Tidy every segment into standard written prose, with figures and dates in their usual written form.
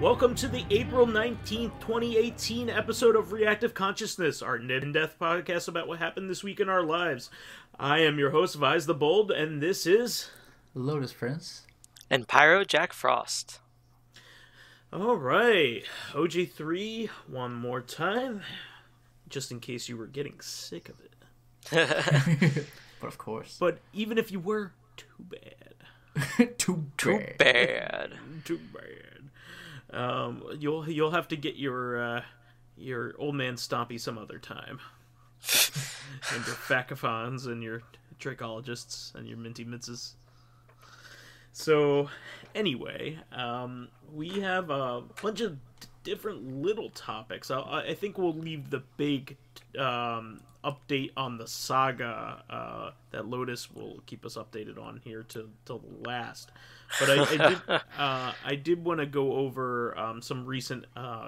Welcome to the April 19th, 2018 episode of Reactive Consciousness, our in-depth podcast about what happened this week in our lives. I am your host, vysethebold, and this is... Lotus Prince. And PyroJackFrost. Alright, OG3 one more time, just in case you were getting sick of it. But of course. But even if you were, too bad. Too bad. Too bad. You'll have to get your old man Stompy some other time. And your Facathons and your Dracologists and your Minty Mitzes. So, anyway, we have a bunch of different little topics. I think we'll leave the big update on the saga that Lotus will keep us updated on here till the last. But I did want to go over some recent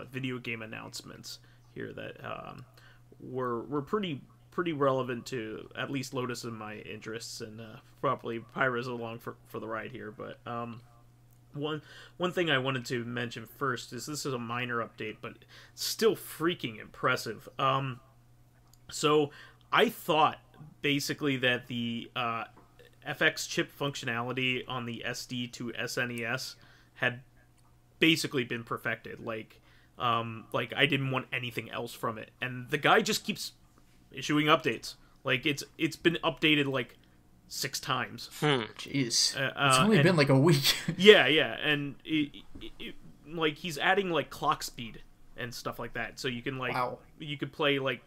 video game announcements here that were pretty relevant to at least Lotus and my interests, and probably Pyro's along for the ride here. But one thing I wanted to mention first is this is a minor update, but still freaking impressive. So I thought basically that the FX chip functionality on the SD to SNES had basically been perfected. Like I didn't want anything else from it, and the guy just keeps issuing updates. Like it's been updated like 6 times. Jeez, it's only been like a week. yeah, and like he's adding like clock speed and stuff like that, so you can like you could play like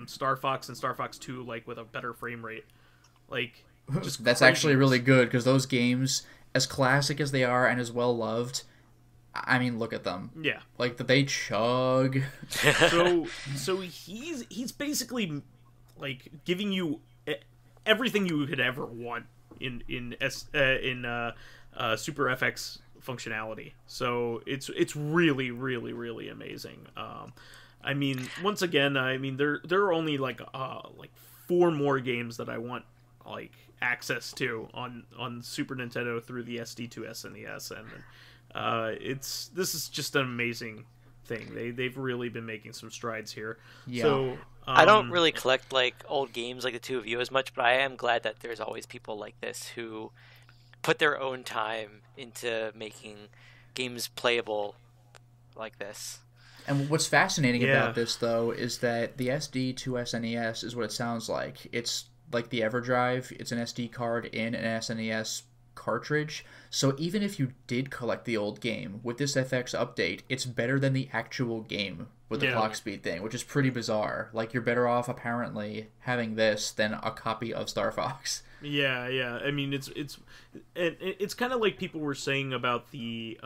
Star Fox and Star Fox 2 like with a better frame rate. Like just that's actually really good, because those games, as classic as they are and as well loved, I mean, look at them. Yeah, like they chug. So he's basically like giving you everything you could ever want in Super FX functionality. So it's really amazing. I mean, once again, there are only like 4 more games that I want like access to on Super Nintendo through the SD to SNES, and this is just an amazing thing. They've really been making some strides here. Yeah. So I don't really collect like old games like the two of you as much, but I am glad that there's always people like this who put their own time into making games playable like this. And what's fascinating about this, though, is that the SD to SNES is what it sounds like. It's like the EverDrive. It's an SD card in an SNES cartridge. So even if you did collect the old game, with this FX update, it's better than the actual game with the clock speed thing, which is pretty bizarre. Like, you're better off, apparently, having this than a copy of Star Fox. Yeah. I mean, it's kind of like people were saying about the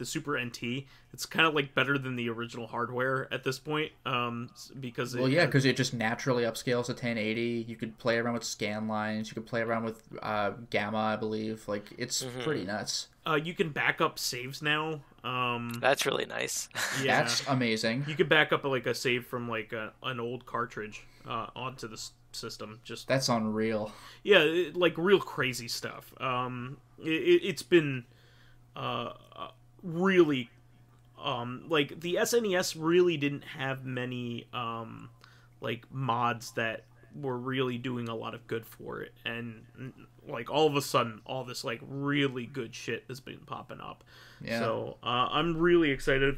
Super NT. It's kind of like better than the original hardware at this point, because because it just naturally upscales to 1080. You could play around with scan lines. You could play around with gamma, I believe. Like, it's pretty nuts. You can back up saves now. That's really nice. Yeah, that's amazing. You could back up like a save from like an old cartridge onto the system. Just that's unreal. Yeah, like real crazy stuff. It's been really like the SNES really didn't have many like mods that were really doing a lot of good for it, and like all of a sudden all this like really good shit has been popping up. So I'm really excited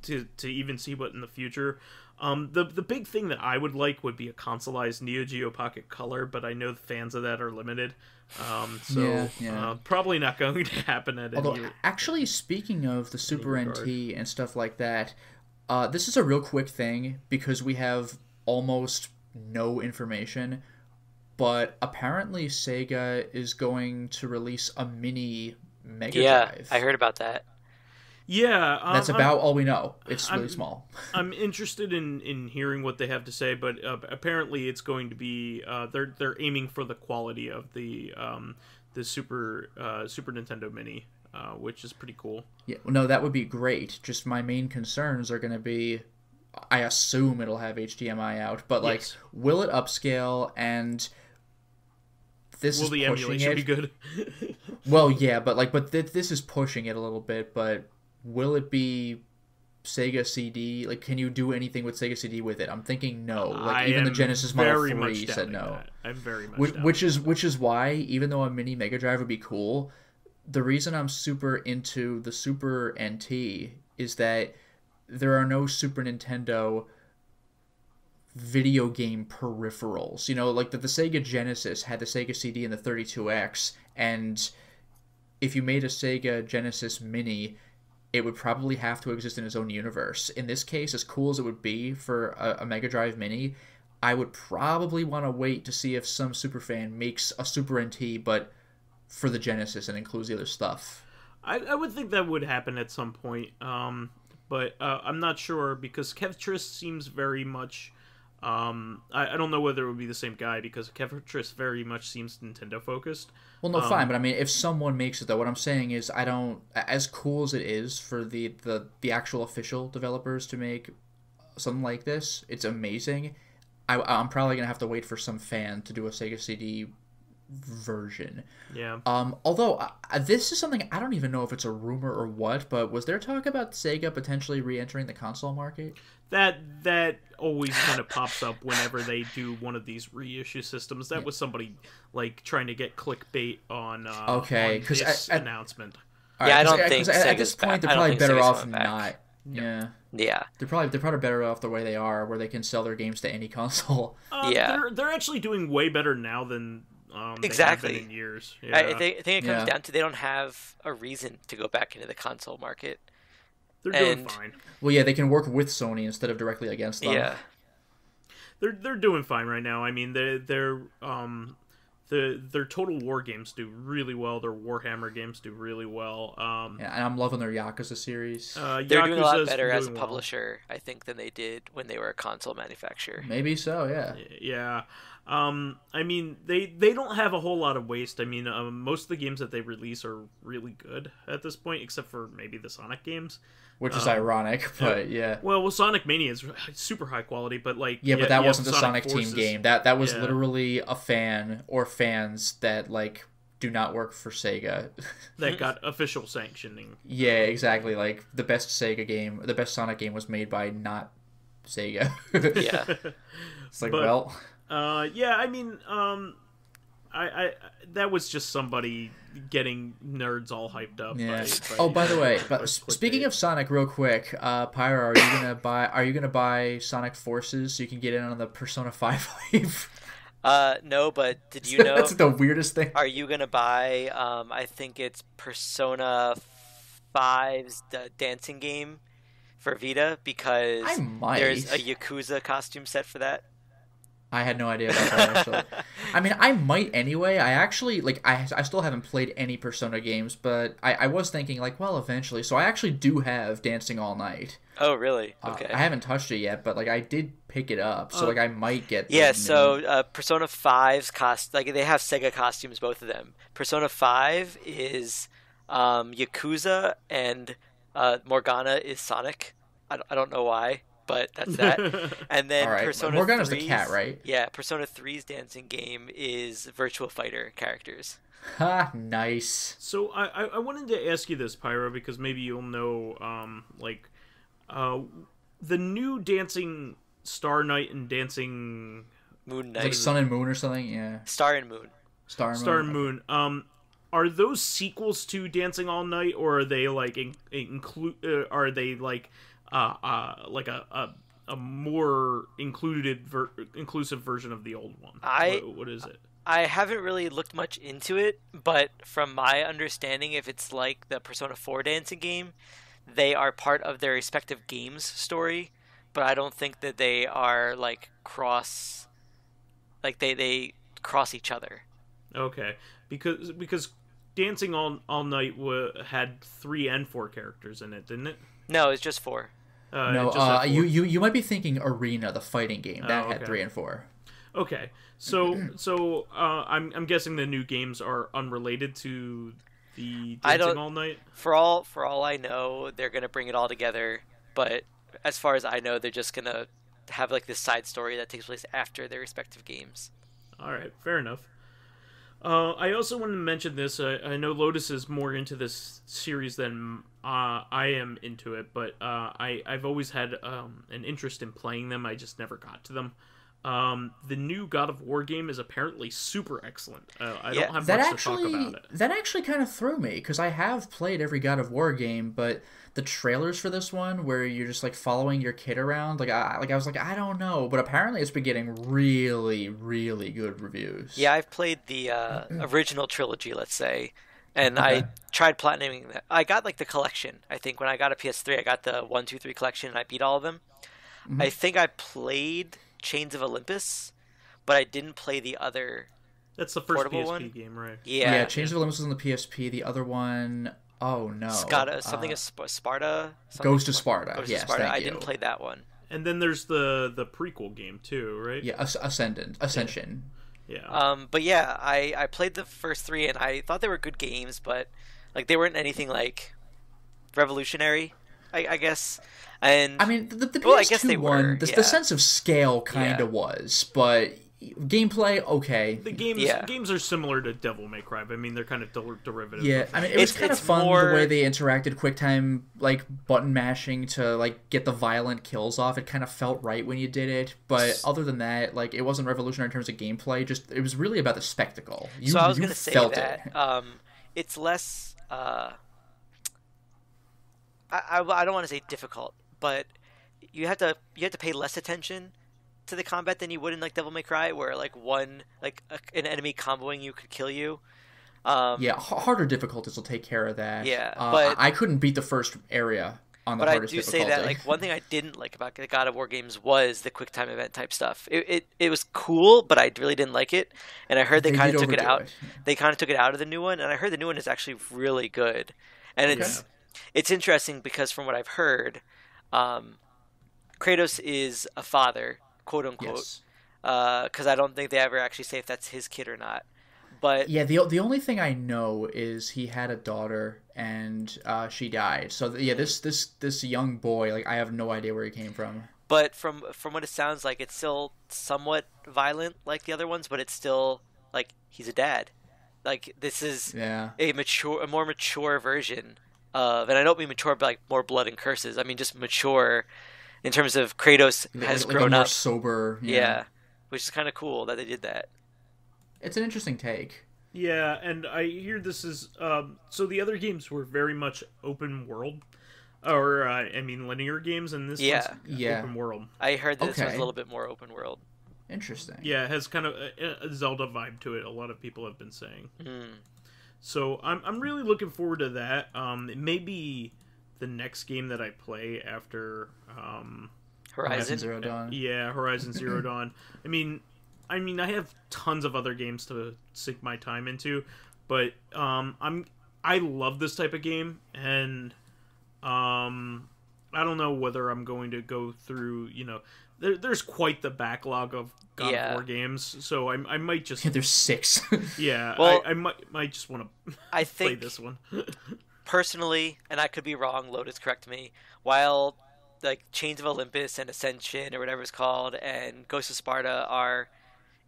to even see what in the future. The big thing that I would like would be a consoleized Neo Geo Pocket Color, but I know the fans of that are limited. Probably not going to happen at Although, any... actually, speaking of the Super NT and stuff like that, this is a real quick thing, because we have almost no information, but apparently Sega is going to release a mini Mega Drive. I heard about that. Yeah, that's about all we know. It's really small. I'm interested in hearing what they have to say, but apparently it's going to be they're aiming for the quality of the Super Nintendo Mini, which is pretty cool. Yeah, no, that would be great. Just my main concerns are going to be, I assume it'll have HDMI out, but like, will it upscale? And this will is the pushing emulation it. be good? Well, yeah, but this is pushing it a little bit, but will it be Sega CD? Like, can you do anything with Sega CD with it? I'm thinking no. Like, even the Genesis Model 3 said no. I'm very much which is why, even though a mini Mega Drive would be cool, the reason I'm super into the Super NT is that there are no Super Nintendo video game peripherals. You know, like the Sega Genesis had the Sega CD and the 32X, and if you made a Sega Genesis Mini, it would probably have to exist in its own universe. In this case, as cool as it would be for a Mega Drive Mini, I would probably want to wait to see if some superfan makes a Super NT, but for the Genesis and includes the other stuff. I would think that would happen at some point, but I'm not sure because Kevtris seems very much... I don't know whether it would be the same guy because Kevtris very much seems Nintendo focused. Well, no, fine, but I mean, if someone makes it though, what I'm saying is, I don't. As cool as it is for the actual official developers to make something like this, it's amazing. I'm probably gonna have to wait for some fan to do a Sega CD version. Yeah. Although this is something I don't even know if it's a rumor or what, but was there talk about Sega potentially re-entering the console market? That always kind of pops up whenever they do one of these reissue systems. That was somebody like trying to get clickbait on this announcement. Yeah, I don't think at this point they're probably better off not. Yeah. They're probably better off the way they are, where they can sell their games to any console. They're actually doing way better now than exactly they have been in years. Yeah. I think it comes down to they don't have a reason to go back into the console market. They're doing fine. Well, yeah, they can work with Sony instead of directly against them. Yeah, they're doing fine right now. I mean, their Total War games do really well. Their Warhammer games do really well. And I'm loving their Yakuza series. They're doing a lot better as a publisher, I think, than they did when they were a console manufacturer. Maybe so, yeah. Yeah. I mean, they don't have a whole lot of waste. I mean, most of the games that they release are really good at this point, except for maybe the Sonic games. Which is ironic, but yeah. Well, Sonic Mania is super high quality, but like... Yeah, but that wasn't the Sonic Team game. That was literally a fan or fans that, like, do not work for Sega. That got official sanctioning. Yeah, exactly. Like, the best Sonic game was made by not Sega. Yeah. It's like, well... yeah, I mean, I that was just somebody getting nerds all hyped up. Yeah. By the way, but speaking of Sonic, real quick, Pyro, are you gonna buy Sonic Forces so you can get in on the Persona 5 wave? No, but did you know? That's the weirdest thing. Are you gonna buy? I think it's Persona 5's dancing game for Vita because there's a Yakuza costume set for that. I had no idea about that, actually. I mean, I might anyway. I actually, I still haven't played any Persona games, but I was thinking, well, eventually. So I actually do have Dancing All Night. Oh, really? Okay. I haven't touched it yet, but, I did pick it up, so, I might get... Yeah, so Persona 5's they have Sega costumes, both of them. Persona 5 is Yakuza, and Morgana is Sonic. I don't know why. But that's that. And then right. Persona Morgana's 3's, the cat, right? Yeah, Persona 3's dancing game is Virtua Fighter characters. Ha, nice. So I wanted to ask you this, Pyro, because maybe you'll know, the new Dancing Star Night and Dancing... Moon Night. Like Sun and Moon or something, yeah. Star and Moon. Star and Moon. Are those sequels to Dancing All Night, or are they, are they, a more inclusive version of the old one? What is it? I haven't really looked much into it, but from my understanding, if it's like the Persona 4 dancing game, they are part of their respective games story, but I don't think that they are cross, they cross each other. Okay, because Dancing All Night had 3 and 4 characters in it, didn't it? No, it's just 4. No, you might be thinking Arena, the fighting game that had 3 and 4. Okay, so I'm guessing the new games are unrelated to the Dancing All Night. For all I know, they're gonna bring it all together. But as far as I know, they're just gonna have this side story that takes place after their respective games. All right, fair enough. I also wanted to mention this. I know Lotus is more into this series than I am into it, but I've always had an interest in playing them. I just never got to them. The new God of War game is apparently super excellent. I don't have much to talk about it. That actually kind of threw me, because I have played every God of War game, but the trailers for this one, where you're just like following your kid around, I was like, I don't know, but apparently it's been getting really, really good reviews. Yeah, I've played the original trilogy, let's say, and I tried platinuming that. I got like the collection. I think when I got a PS3, I got the 1, 2, 3 collection, and I beat all of them. Mm-hmm. I think I played Chains of Olympus, but I didn't play the other. That's the first PSP one. Game, right? Yeah, Chains of Olympus was on the PSP. The other one, oh no, Sparta. Ghost of Sparta. Ghost of Sparta. I didn't play that one. And then there's the prequel game too, right? Yeah, Ascension. Yeah. But yeah, I played the first 3 and I thought they were good games, but like they weren't anything like revolutionary, I guess. And I mean, the PS2 I guess they one, were, the sense of scale kind of was, but gameplay, okay. The games are similar to Devil May Cry. I mean, they're kind of derivative. Yeah, I mean, it was kind of fun the way they interacted, QuickTime, like button mashing to like get the violent kills off. It kind of felt right when you did it, but other than that, like it wasn't revolutionary in terms of gameplay. Just it was really about the spectacle. So I was going to say that it's less. I don't want to say difficult, but you have to pay less attention to the combat than you would in like Devil May Cry, where like an enemy comboing you could kill you. Harder difficulties will take care of that. Yeah, but I couldn't beat the first area on the hardest difficulty. But I do say that like one thing I didn't like about the God of War games was the quick time event type stuff. It was cool, but I really didn't like it, and I heard they kind of took it out. They kind of took it out of the new one, and I heard the new one is actually really good. And it's interesting because from what I've heard, Kratos is a father, quote unquote, because I don't think they ever actually say if that's his kid or not. But yeah, the only thing I know is he had a daughter and she died. So this young boy, like I have no idea where he came from. But from what it sounds like, it's still somewhat violent like the other ones, but it's still like he's a dad. Like this is a more mature version of, and I don't mean mature, but like more blood and curses. I mean just mature in terms of Kratos has grown more up, sober. Yeah, which is kind of cool that they did that. It's an interesting take. Yeah, and I hear this is so the other games were very much open world, or I mean linear games, and this one's open world. I heard that this was a little bit more open world. Interesting. Yeah, it has kind of a Zelda vibe to it. A lot of people have been saying. So I'm really looking forward to that. It may be the next game that I play after Horizon Zero Dawn. Yeah, Horizon Zero Dawn. I mean, I have tons of other games to sink my time into, but I love this type of game, and I don't know whether I'm going to go through. There's quite the backlog of God of War games, so I might just. There's 6. Yeah, well, I might just want to play this one. Personally, and I could be wrong, Lotus, correct me, while like Chains of Olympus and Ascension or whatever it's called and Ghost of Sparta are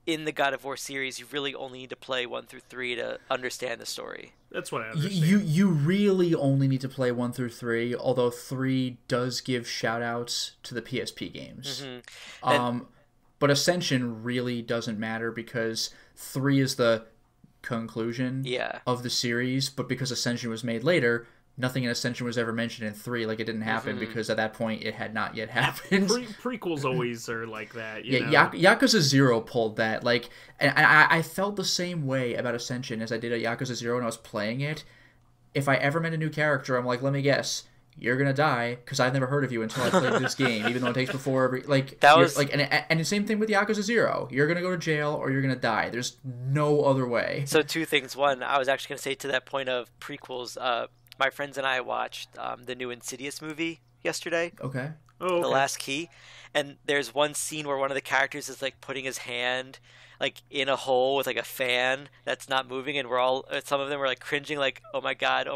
in the God of War series, you really only need to play 1 through 3 to understand the story. That's what I understand. You really only need to play 1 through 3, although 3 does give shout-outs to the PSP games. But Ascension really doesn't matter because 3 is the conclusion of the series, but because Ascension was made later, nothing in Ascension was ever mentioned in 3. Like, it didn't happen because at that point it had not yet happened. Prequels always are like that. Yakuza 0 pulled that. Like, and I felt the same way about Ascension as I did at Yakuza 0 when I was playing it. If I ever met a new character, I'm like, let me guess, you're gonna die because I've never heard of you until I played this game, even though it takes before every and the same thing with Yakuza 0. You're gonna go to jail or you're gonna die. There's no other way. So 2 things. One, I was actually gonna say to that point of prequels. My friends and I watched the new Insidious movie yesterday. Okay. The Last Key, and there's one scene where one of the characters is like putting his hand like in a hole with like a fan that's not moving, and some of them were like cringing, like oh my god,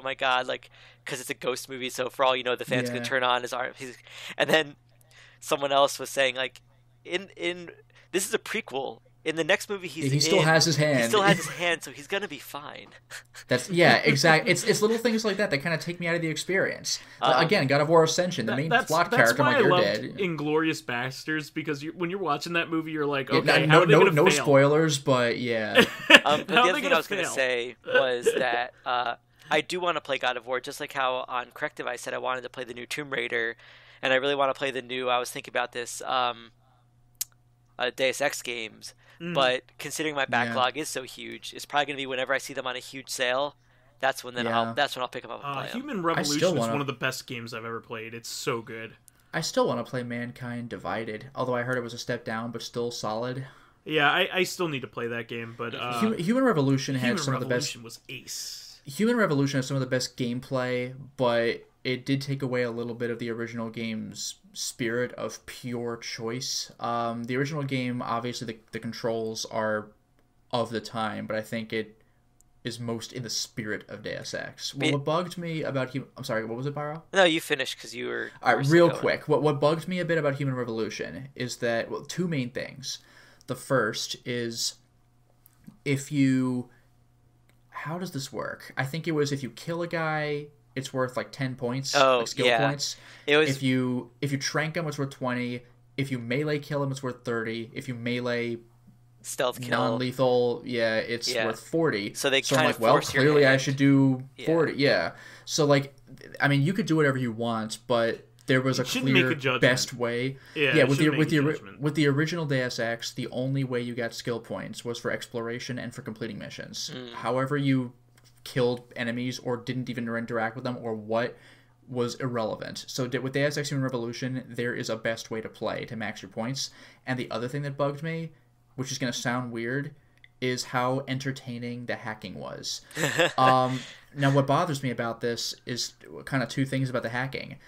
like because it's a ghost movie, so for all you know the fan's gonna turn on his arm. And then someone else was saying like in this is a prequel, in the next movie he still has his hand. He still has his hand, so he's gonna be fine. Exactly. It's little things like that kind of take me out of the experience. Again, God of War Ascension, the main plot character, I'm like, you're dead. Inglourious Basterds, because when you're watching that movie, you're like, okay, no spoilers, but yeah. The other thing I was gonna say was that I do want to play God of War, just like how on Corrective I said I wanted to play the new Tomb Raider, and I really want to play the new. I was thinking about this Deus Ex games. But considering my backlog is so huge, it's probably going to be whenever I see them on a huge sale. That's when I'll pick them up and play them. Human Revolution is one of the best games I've ever played. It's so good. I still want to play Mankind Divided, although I heard it was a step down, but still solid. Yeah, I still need to play that game, but Human Revolution had some of the best. Was ace. Human Revolution has some of the best gameplay, but it did take away a little bit of the original game's spirit of pure choice. The original game, obviously, the controls are of the time, but I think it is most in the spirit of Deus Ex. What bugged me about I'm sorry, what was it, Pyro? No, you finished because you were... All right, real quick. What bugged me a bit about Human Revolution is that, two main things. The first is if you... How does this work? I think it was if you kill a guy... It's worth like 10 points, skill points. It was... If you trank him, it's worth 20. If you melee kill him, it's worth 30. If you melee stealth kill non-lethal, it's worth 40. So I'm like, well, clearly I should do 40. Yeah. So like, I mean, you could do whatever you want, but there was a clear best way. Yeah. With the original Deus Ex, the only way you got skill points was for exploration and for completing missions. However you killed enemies or didn't even interact with them or what was irrelevant. So with Deus Ex Human Revolution, there is a best way to play to max your points. And the other thing that bugged me, which is going to sound weird, is how entertaining the hacking was. Now, what bothers me about this is kind of two things about the hacking.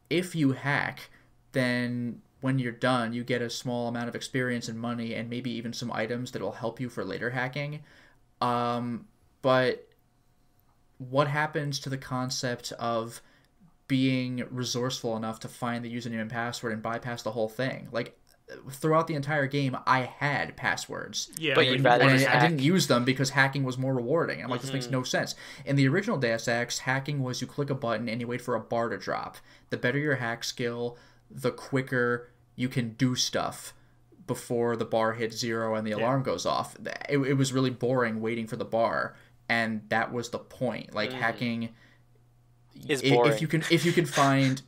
If you hack, then when you're done, you get a small amount of experience and money and maybe even some items that will help you for later hacking. But what happens to the concept of being resourceful enough to find the username and password and bypass the whole thing? Like, throughout the entire game, I had passwords. Yeah, but you'd rather I didn't use them because hacking was more rewarding. I'm like, this makes no sense. In the original Deus Ex, hacking was you click a button and you wait for a bar to drop. The better your hack skill, the quicker you can do stuff before the bar hits 0 and the alarm goes off. It was really boring waiting for the bar. And that was the point. Like hacking is boring. If you can find,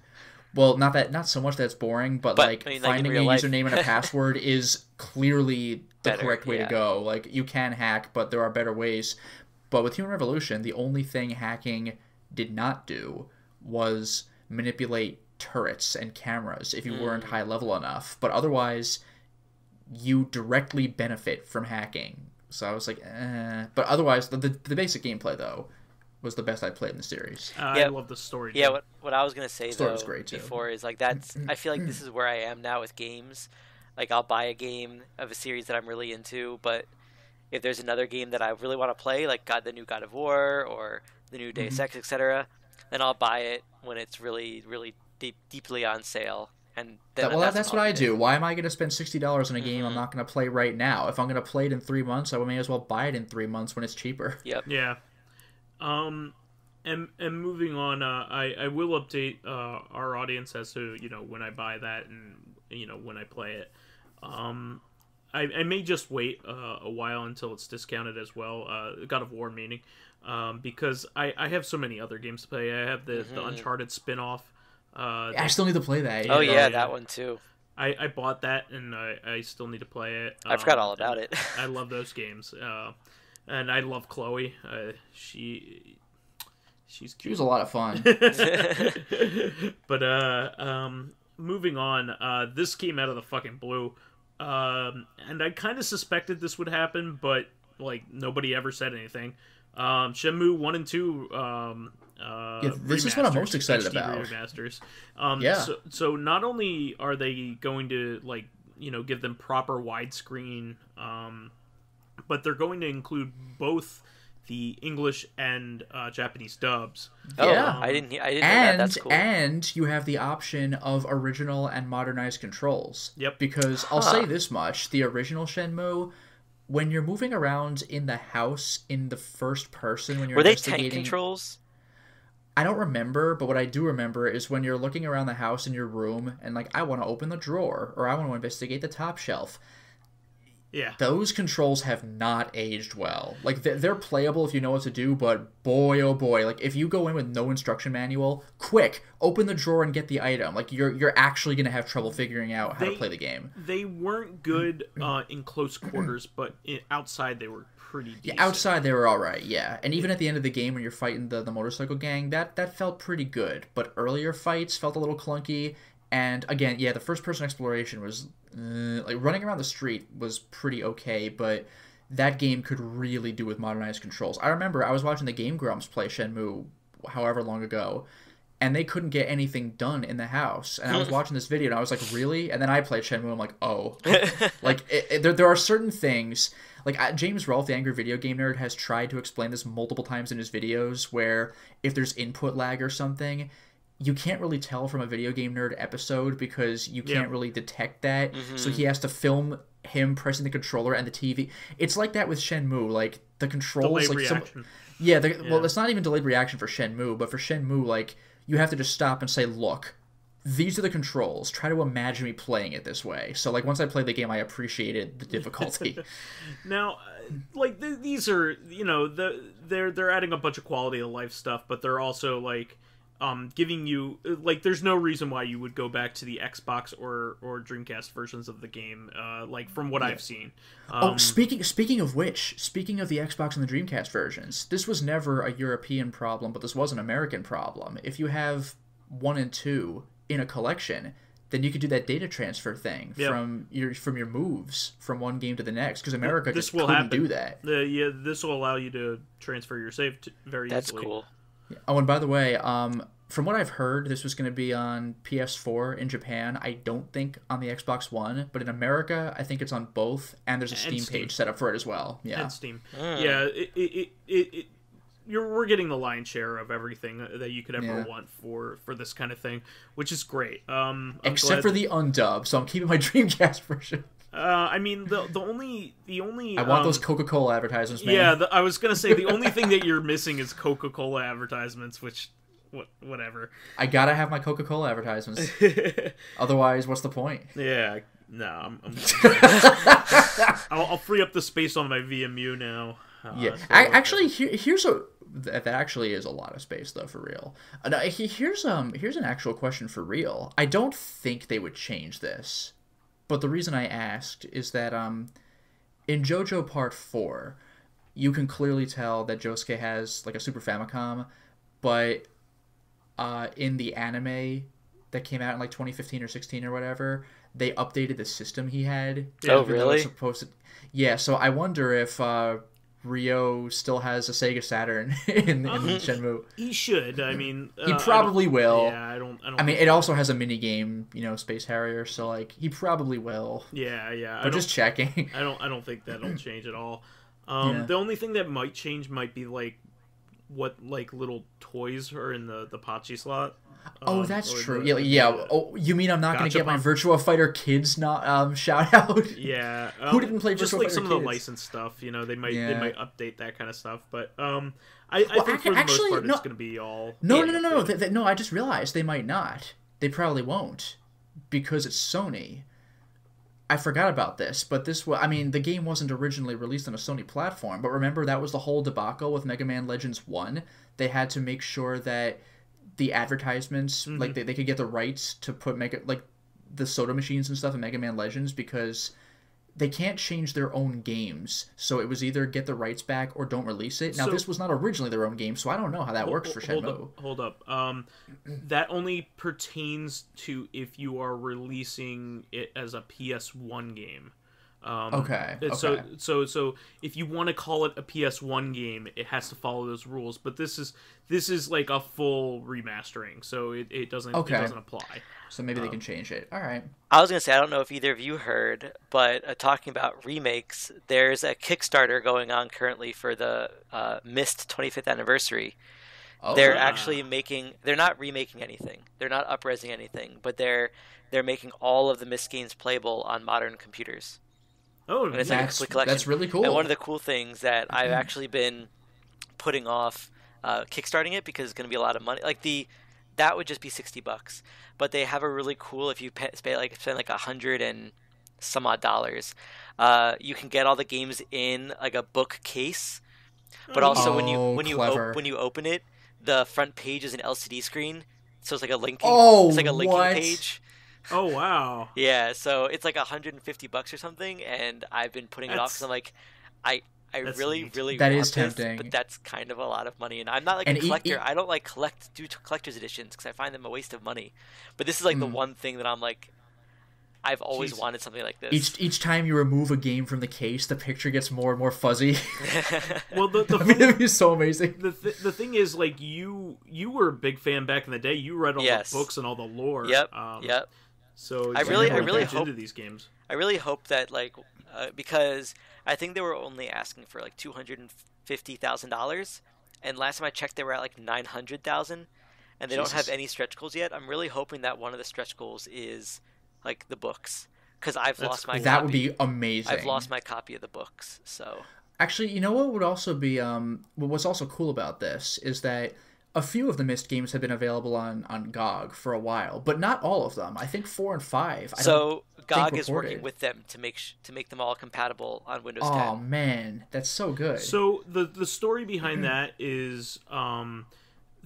well, not so much that it's boring, but like finding a username and a password is clearly the correct way to go. Like, you can hack, but there are better ways. But with Human Revolution, the only thing hacking did not do was manipulate turrets and cameras if you weren't high level enough. But otherwise, you directly benefit from hacking. So I was like, But otherwise, the basic gameplay, though, was the best I played in the series. I love the story. Yeah, what I was going to say, though, was great, too. Before is, like, that's... I feel like this is where I am now with games. Like, I'll buy a game of a series that I'm really into, but if there's another game that I really want to play, like the new God of War or the new Deus Ex, etc., then I'll buy it when it's really, really deeply on sale. And then that's what I do. Why am I going to spend $60 on a game I'm not going to play right now? If I'm going to play it in 3 months, I may as well buy it in 3 months when it's cheaper. Yep. Yeah. And moving on, I will update our audience as to, when I buy that and, when I play it. I may just wait a while until it's discounted as well, God of War meaning, because I have so many other games to play. I have the Uncharted spin-off. I still need to play that. Oh yeah, that one too. I bought that and I still need to play it. I forgot all about it. I love those games, and I love Chloe. She's cute. She was a lot of fun. But moving on, this came out of the fucking blue, and I kind of suspected this would happen, but like nobody ever said anything. Shenmue 1 and 2. This is what I'm most excited about. Remasters. So not only are they going to give them proper widescreen, but they're going to include both the English and Japanese dubs. I didn't know that. That's cool. And you have the option of original and modernized controls. Yep. Because I'll say this much: the original Shenmue when you're moving around in the house in the first person, when you're Were they investigating... tank controls? I don't remember, but what I do remember is when you're looking around the house in your room and, like, I want to open the drawer, or I want to investigate the top shelf. Yeah. Those controls have not aged well. Like, they're playable if you know what to do, but boy, oh boy, like, if you go in with no instruction manual, quick, open the drawer and get the item. Like, you're actually going to have trouble figuring out how to play the game. They weren't good in close quarters, but outside they were pretty decent. Yeah, outside they were alright, yeah. And even at the end of the game when you're fighting the motorcycle gang, that felt pretty good. But earlier fights felt a little clunky. And again, yeah, the first-person exploration was... like, running around the street was pretty okay, but that game could really do with modernized controls. I remember I was watching the Game Grumps play Shenmue however long ago, and they couldn't get anything done in the house. And I was watching this video, and I was like, really? And then I played Shenmue, and I'm like, oh. Like, there are certain things... Like, James Rolfe, the Angry Video Game Nerd, has tried to explain this multiple times in his videos, where if there's input lag or something... You can't really tell from a Video Game Nerd episode because you can't really detect that. Mm-hmm. So he has to film him pressing the controller and the TV. It's like that with Shenmue. Like, the controls... Delayed reaction. Well, it's not even delayed reaction for Shenmue, but for Shenmue, like, you have to just stop and say, look, these are the controls. Try to imagine me playing it this way. So, like, once I played the game, I appreciated the difficulty. Now, like, these are, you know, they're adding a bunch of quality of life stuff, but they're also, like... giving you, like, there's no reason why you would go back to the Xbox or Dreamcast versions of the game, like, from what I've seen. Speaking of which, speaking of the Xbox and the Dreamcast versions, this was never a European problem, but this was an American problem. If you have 1 and 2 in a collection, then you could do that data transfer thing from your moves from one game to the next, because America just couldn't do that. This will allow you to transfer your save very easily. That's cool. Oh, and by the way, from what I've heard, this was going to be on PS4 in Japan. I don't think on the Xbox One, but in America, I think it's on both, and there's a Steam page set up for it as well. Yeah, and Steam. Yeah, we're getting the lion's share of everything that you could ever want for this kind of thing, which is great. Except for the undub, so I'm keeping my Dreamcast version. I mean, the only I want those Coca-Cola advertisements, man. Yeah, I was gonna say the only thing that you're missing is Coca-Cola advertisements, which, whatever. I gotta have my Coca-Cola advertisements. Otherwise, what's the point? Yeah, no, I'll free up the space on my VMU now. Yeah, so actually, here's that actually is a lot of space though, for real. Here's an actual question for real. I don't think they would change this. But the reason I asked is that in JoJo Part 4, you can clearly tell that Josuke has like a Super Famicom, but in the anime that came out in like 2015 or 16 or whatever, they updated the system he had. Oh, really? Yeah, so I wonder if Ryo still has a Sega Saturn in Shenmue. He should. I mean, he probably will. Yeah, I don't. I mean, it also has a mini game, Space Harrier. So like, he probably will. Yeah. But just checking. I don't think that'll change at all. The only thing that might change might be like what like little toys are in the Pachi slot. Oh, that's true. Yeah. Oh, you mean I'm not going to get my Virtua Fighter Kids shout out? Yeah. Who didn't play Virtua just Fighter like some Kids? of the licensed stuff, they might update that kind of stuff, but I think for the most part it's going to be all. No. No, I just realized they might not. They probably won't, because it's Sony. I forgot about this, but the game wasn't originally released on a Sony platform, but remember that was the whole debacle with Mega Man Legends 1. They had to make sure that the advertisements, like they could get the rights to put the soda machines and stuff in Mega Man Legends, because they can't change their own games. So it was either get the rights back or don't release it. Now, this was not originally their own game, so I don't know how that works for Shenmue. Hold up. That only pertains to if you are releasing it as a PS1 game. Okay. So if you want to call it a PS1 game, it has to follow those rules. But this is like a full remastering, so it doesn't apply. So maybe they can change it. All right. I was gonna say, I don't know if either of you heard, but talking about remakes, there's a Kickstarter going on currently for the Myst 25th anniversary. Oh, they're actually they're not remaking anything. They're not up-resing anything, but they're making all of the Myst games playable on modern computers. Oh, and it's like a complete collection. That's really cool. And one of the cool things that I've actually been putting off kickstarting it because it's going to be a lot of money. Like that would just be $60, but they have a really cool, if you spend like $100 and some odd dollars, you can get all the games in like a bookcase. But also when you open it, the front page is an LCD screen, so it's like a linking. It's like a linking page. Oh wow! Yeah, so it's like $150 or something, and I've been putting it off because I'm like, I really that want is tempting, this, but that's kind of a lot of money, and I'm not like a collector. I don't like do collector's editions because I find them a waste of money. But this is like the one thing that I'm like, I've always wanted something like this. Each time you remove a game from the case, the picture gets more and more fuzzy. Well, it'd be so amazing. The thing is, like, you were a big fan back in the day. You read all the books and all the lore. Yep. So I really hope into these games. I really hope that because I think they were only asking for like $250,000, and last time I checked, they were at like $900,000, and they don't have any stretch goals yet. I'm really hoping that one of the stretch goals is like the books, because I've lost my copy. That would be amazing. I've lost my copy of the books, so. Actually, you know what would also be what's also cool about this is that a few of the Myst games have been available on GOG for a while, but not all of them. I think 4 and 5. So GOG is working with them to make them all compatible on Windows 10. Oh man, that's so good. So the story behind that is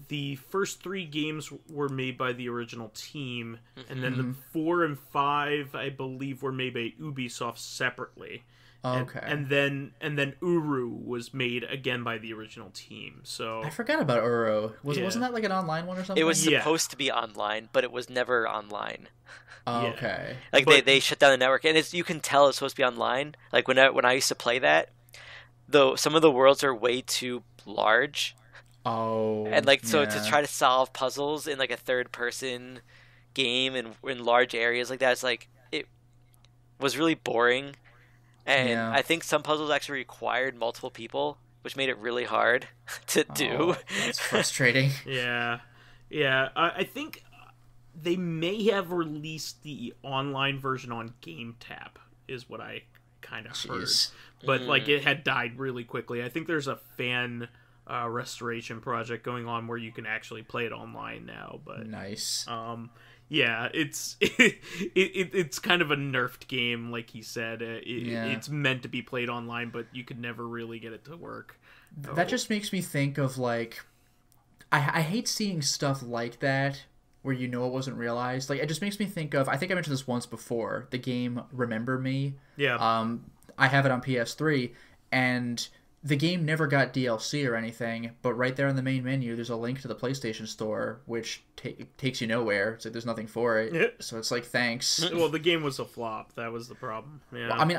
the first 3 games were made by the original team, and then the 4 and 5, I believe, were made by Ubisoft separately. Okay. And then Uru was made again by the original team. So I forgot about Uru. Wasn't that like an online one or something? It was supposed to be online, but it was never online. Okay. Like they shut down the network, and you can tell it's supposed to be online. Like when I used to play that, though, some of the worlds are way too large. Oh. And to try to solve puzzles in like a third person game and in large areas like that, it's like it was really boring. And I think some puzzles actually required multiple people, which made it really hard to do. That's frustrating. Yeah. I think they may have released the online version on GameTap, is what I kind of heard. But like it had died really quickly. I think there's a fan restoration project going on where you can actually play it online now. But nice. Yeah, it's it's kind of a nerfed game, like he said. It's meant to be played online, but you could never really get it to work. That just makes me think of like, I hate seeing stuff like that where it wasn't realized. Like it just makes me think of, I think I mentioned this once before, the game Remember Me. Yeah. I have it on PS3, and the game never got DLC or anything, but right there on the main menu, there's a link to the PlayStation Store, which takes you nowhere. It's like there's nothing for it. So it's like, thanks. Well, the game was a flop. That was the problem. Yeah. Well, I mean,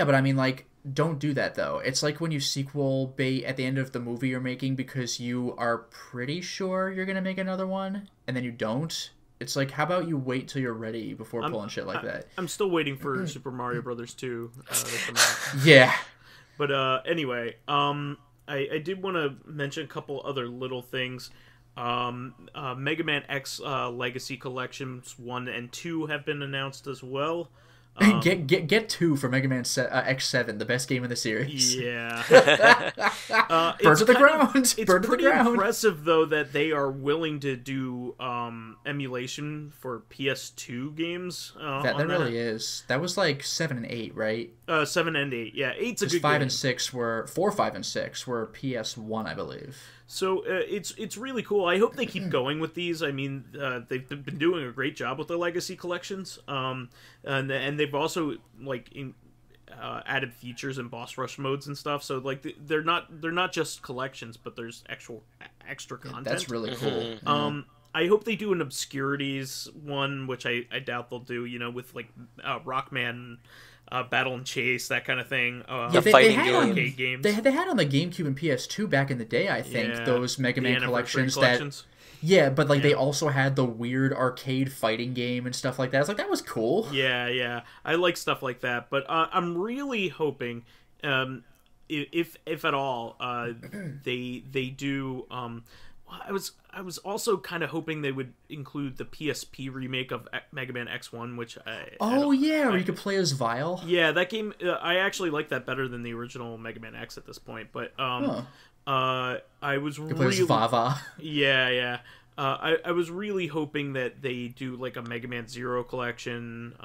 but I mean, like, don't do that, though. It's like when you sequel bait at the end of the movie you're making because you are pretty sure you're going to make another one, and then you don't. It's like, how about you wait till you're ready before pulling shit like that? I'm still waiting for Super Mario Brothers 2 to come out. Yeah. But anyway, I did want to mention a couple other little things. Mega Man X Legacy Collections 1 and 2 have been announced as well. Get 2 for Mega Man X7, the best game in the series. Yeah. Birds of the ground. It's pretty impressive, though, that they are willing to do emulation for PS2 games. That really is. That was like 7 and 8, right? 7 and 8. Yeah, 8's a good 5 game. And 6 were 4, 5, and 6 were PS1, I believe. So it's really cool. I hope they keep going with these. I mean, they've been doing a great job with their legacy collections, and they've also added features and boss rush modes and stuff. So like they're not just collections, but there's actual extra content. That's really cool. I hope they do an obscurities one, which I doubt they'll do. With like Rockman. Battle and Chase, that kind of thing. Fighting arcade games. They had on the GameCube and PS2 back in the day, I think, those Mega Man collections. But they also had the weird arcade fighting game and stuff like that. I was like, that was cool. Yeah. I like stuff like that. But I'm really hoping, if at all, they do I was also kind of hoping they would include the PSP remake of Mega Man X1, which where you could play as Vile. Yeah, that game I actually like that better than the original Mega Man X at this point. But I was You could play as Vava. Yeah. I was really hoping that they do like a Mega Man Zero collection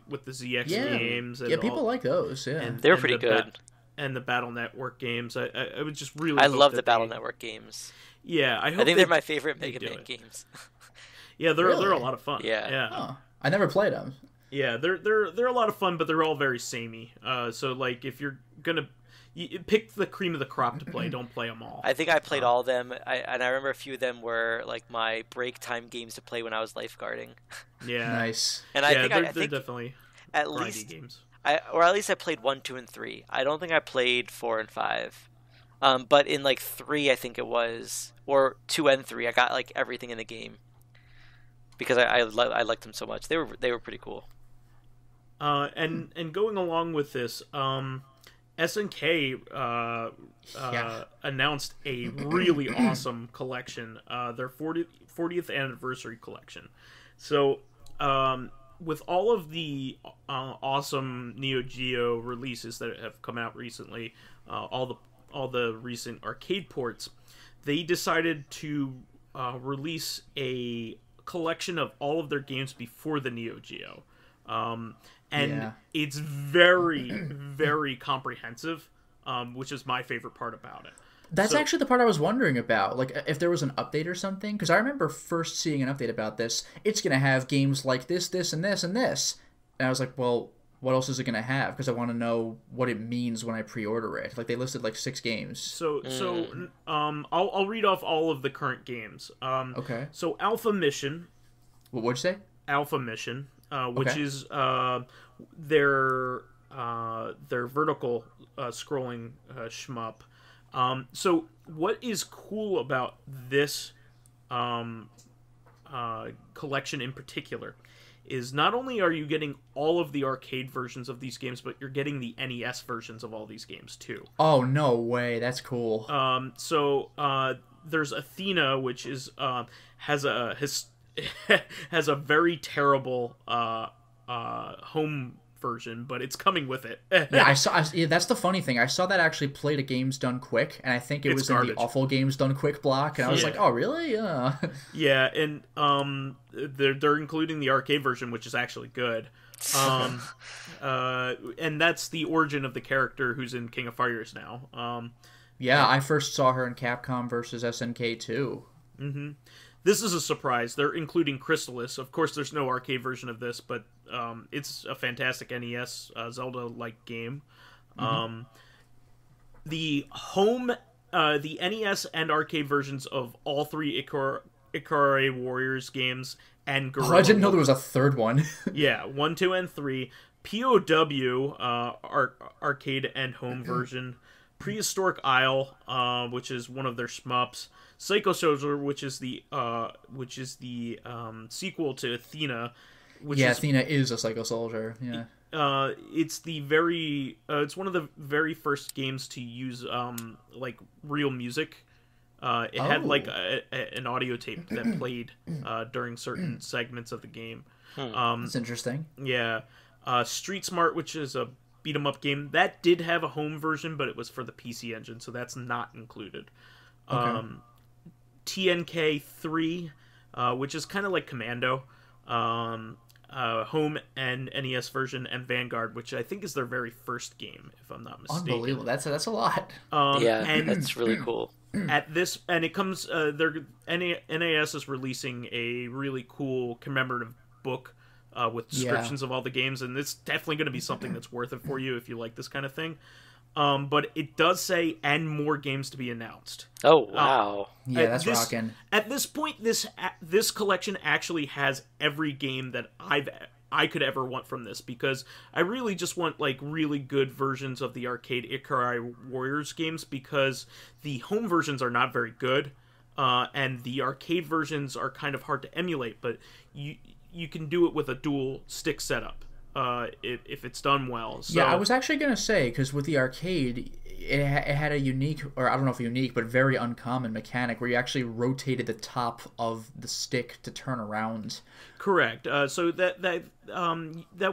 with the ZX games. And people like those. Yeah, and they're pretty good. And the Battle Network games. I would just really. I love the Battle Network games. Yeah, I think they're my favorite Mega Man games. Yeah, they're a lot of fun. Yeah. Huh. I never played them. Yeah, they're a lot of fun, but they're all very samey. So like if you're gonna pick the cream of the crop to play, don't play them all. I think I played all of them, and I remember a few of them were like my break time games to play when I was lifeguarding. Yeah, nice. And I think they're definitely at least games. I played 1, 2, and 3. I don't think I played 4 and 5. But in like 3, I think it was, or 2 and 3, I got like everything in the game because I liked them so much. They were pretty cool. And going along with this, SNK announced a really awesome collection, their 40th anniversary collection. So with all of the awesome Neo Geo releases that have come out recently, all the recent arcade ports, they decided to release a collection of all of their games before the Neo Geo. It's very, very comprehensive, which is my favorite part about it. That's actually the part I was wondering about, like if there was an update or something, because I remember first seeing an update about this. It's going to have games like this, this, and this, and this. And I was like, well, what else is it going to have? Because I want to know what it means when I pre-order it. Like, they listed like 6 games. I'll read off all of the current games. Okay. So Alpha Mission. What'd you say? Alpha Mission, which is their vertical scrolling shmup. So what is cool about this collection in particular is not only are you getting all of the arcade versions of these games, but you're getting the NES versions of all these games too. Oh, no way. That's cool. There's Athena, which is has a very terrible home version, but it's coming with it. That's the funny thing. I saw that actually played a Games Done Quick, and I think it was garbage. In the awful Games Done Quick block, and I was like, oh, really? Yeah. Yeah, and they're including the arcade version, which is actually good. And that's the origin of the character who's in King of Fighters now. I first saw her in Capcom versus SNK 2. Mm-hmm. This is a surprise. They're including Chrysalis. Of course, there's no arcade version of this, but it's a fantastic NES Zelda-like game. Mm-hmm. The NES and arcade versions of all 3 Ikari Warriors games and Gorilla. Oh, I didn't know there was a third one. Yeah, 1, 2, and 3. POW, arcade and home version. Prehistoric Isle, which is one of their shmups. Psycho Soldier, which is the sequel to Athena. Athena is a Psycho Soldier. Yeah. It's one of the very first games to use like real music. It had like an audio tape that played during certain segments of the game. That's interesting. Yeah. Street Smart, which is a beat 'em up game, that did have a home version, but it was for the PC Engine, so that's not included. Okay. TNK 3, which is kind of like Commando, home and NES version, and Vanguard, which I think is their very first game, if I'm not mistaken. Unbelievable. That's a lot. And that's really cool. At this, and it comes, NAS is releasing a really cool commemorative book with descriptions of all the games, and it's definitely going to be something that's worth it for you if you like this kind of thing. But it does say, and more games to be announced. Oh, wow. That's rocking. At this point, this collection actually has every game that I could ever want from this, because I really just want like really good versions of the arcade Ikari Warriors games, because the home versions are not very good, and the arcade versions are kind of hard to emulate, but you can do it with a dual stick setup. if it's done well. So, yeah, I was actually gonna say, because with the arcade, it had a unique, or I don't know if unique, but very uncommon mechanic where you actually rotated the top of the stick to turn around. Correct. So that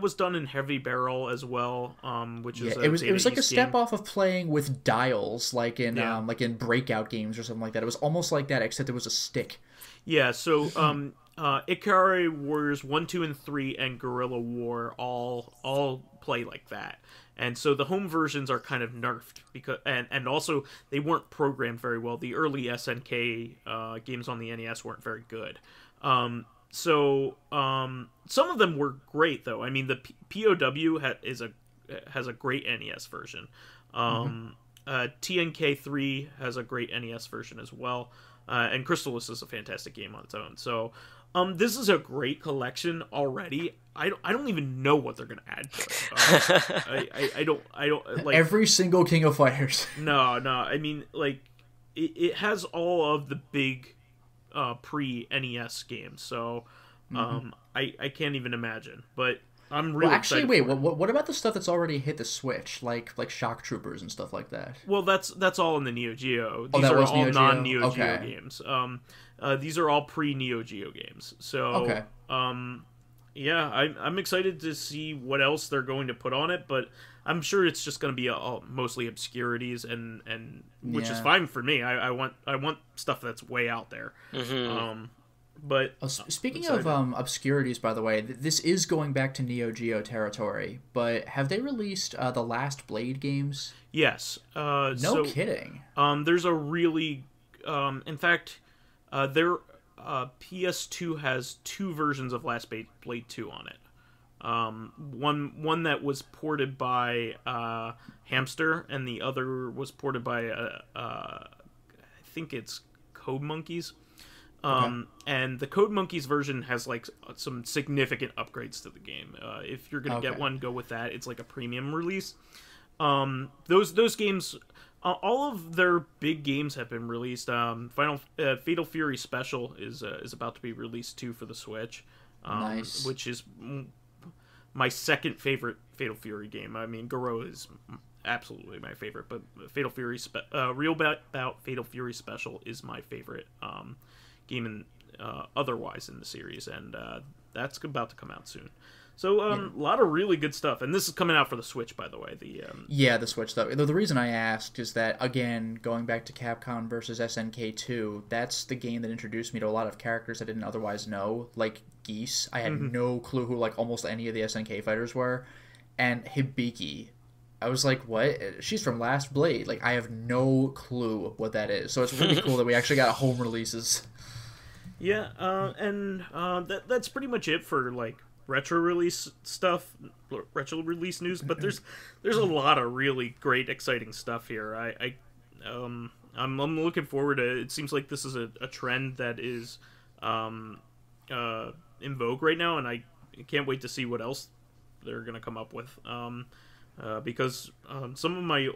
was done in Heavy Barrel as well, which is it was like a step game. off of playing with dials, like in Breakout games or something like that. It was almost like that, except it was a stick. Yeah. So Ikari Warriors 1, 2, and 3 and Guerrilla War all play like that. And so the home versions are kind of nerfed because and also they weren't programmed very well. The early SNK games on the NES weren't very good. So some of them were great though. I mean, the POW has a great NES version. TNK3 has a great NES version as well. And Crystalis is a fantastic game on its own. So this is a great collection already. I don't even know what they're gonna add to it. I don't like every single King of Fighters. No. I mean, like it has all of the big pre-NES games. So I can't even imagine. But I'm really actually excited. Wait. What about the stuff that's already hit the Switch, like Shock Troopers and stuff like that? Well, that's all in the Neo Geo. These that are was all Neo Geo? non-Neo Geo Okay. games. These are all pre-Neo Geo games. So Okay. Yeah, I'm excited to see what else they're going to put on it, but I'm sure it's just going to be mostly obscurities, and which is fine for me. I want stuff that's way out there. But speaking of obscurities, by the way, this is going back to Neo Geo territory. But have they released the Last Blade games? Yes. No kidding. There's a really, in fact, their PS2 has 2 versions of Last Blade 2 on it. One that was ported by Hamster, and the other was ported by I think it's Code Monkeys. And the Code Monkeys version has like some significant upgrades to the game. If you're gonna get one, go with that. It's like a premium release. Those games, all of their big games have been released. Fatal Fury Special is about to be released too for the Switch. Nice. Which is my second favorite Fatal Fury game. I mean, Garo is absolutely my favorite, but Fatal Fury Real Bout Fatal Fury Special is my favorite game in, otherwise in the series, and that's about to come out soon. So a lot of really good stuff, and this is coming out for the Switch, by the way. The Switch though. The reason I asked is that, again, going back to Capcom versus SNK2, that's the game that introduced me to a lot of characters I didn't otherwise know, like Geese. I had no clue who like almost any of the SNK fighters were, and Hibiki. I was like, what? She's from Last Blade. Like, I have no clue what that is. So it's really cool that we actually got home releases. Yeah, and that's pretty much it for like retro release stuff, retro release news. But there's a lot of really great, exciting stuff here. I'm looking forward to. It seems like this is a trend that is in vogue right now, and I can't wait to see what else they're gonna come up with. Because some of my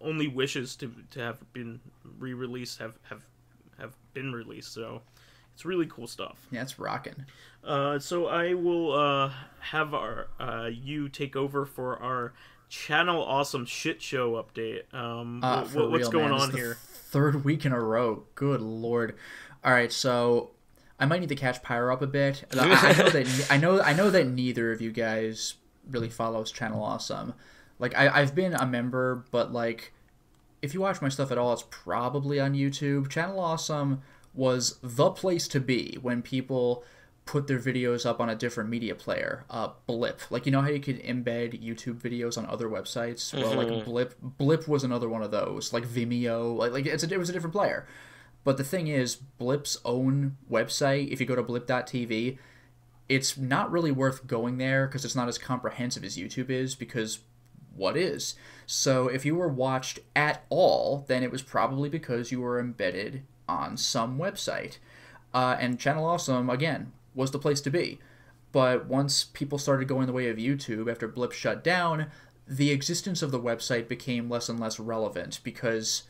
only wishes to have been re-released have been released. So. It's really cool stuff. Yeah, it's rocking. So I will have you take over for our Channel Awesome Shit Show update. What's going on here? Third week in a row. Good lord. All right, so I might need to catch Pyro up a bit. I know that neither of you guys really follows Channel Awesome. Like I've been a member, but like if you watch my stuff at all, it's probably on YouTube. Channel Awesome was the place to be when people put their videos up on a different media player. Blip. Like, you know how you could embed YouTube videos on other websites? Well, like Blip was another one of those. Like Vimeo. Like it was a different player. But the thing is, Blip's own website, if you go to blip.tv, it's not really worth going there because it's not as comprehensive as YouTube is, because what is? So if you were watched at all, then it was probably because you were embedded on some website. And Channel Awesome, again, was the place to be. But once people started going the way of YouTube after Blip shut down, the existence of the website became less and less relevant, because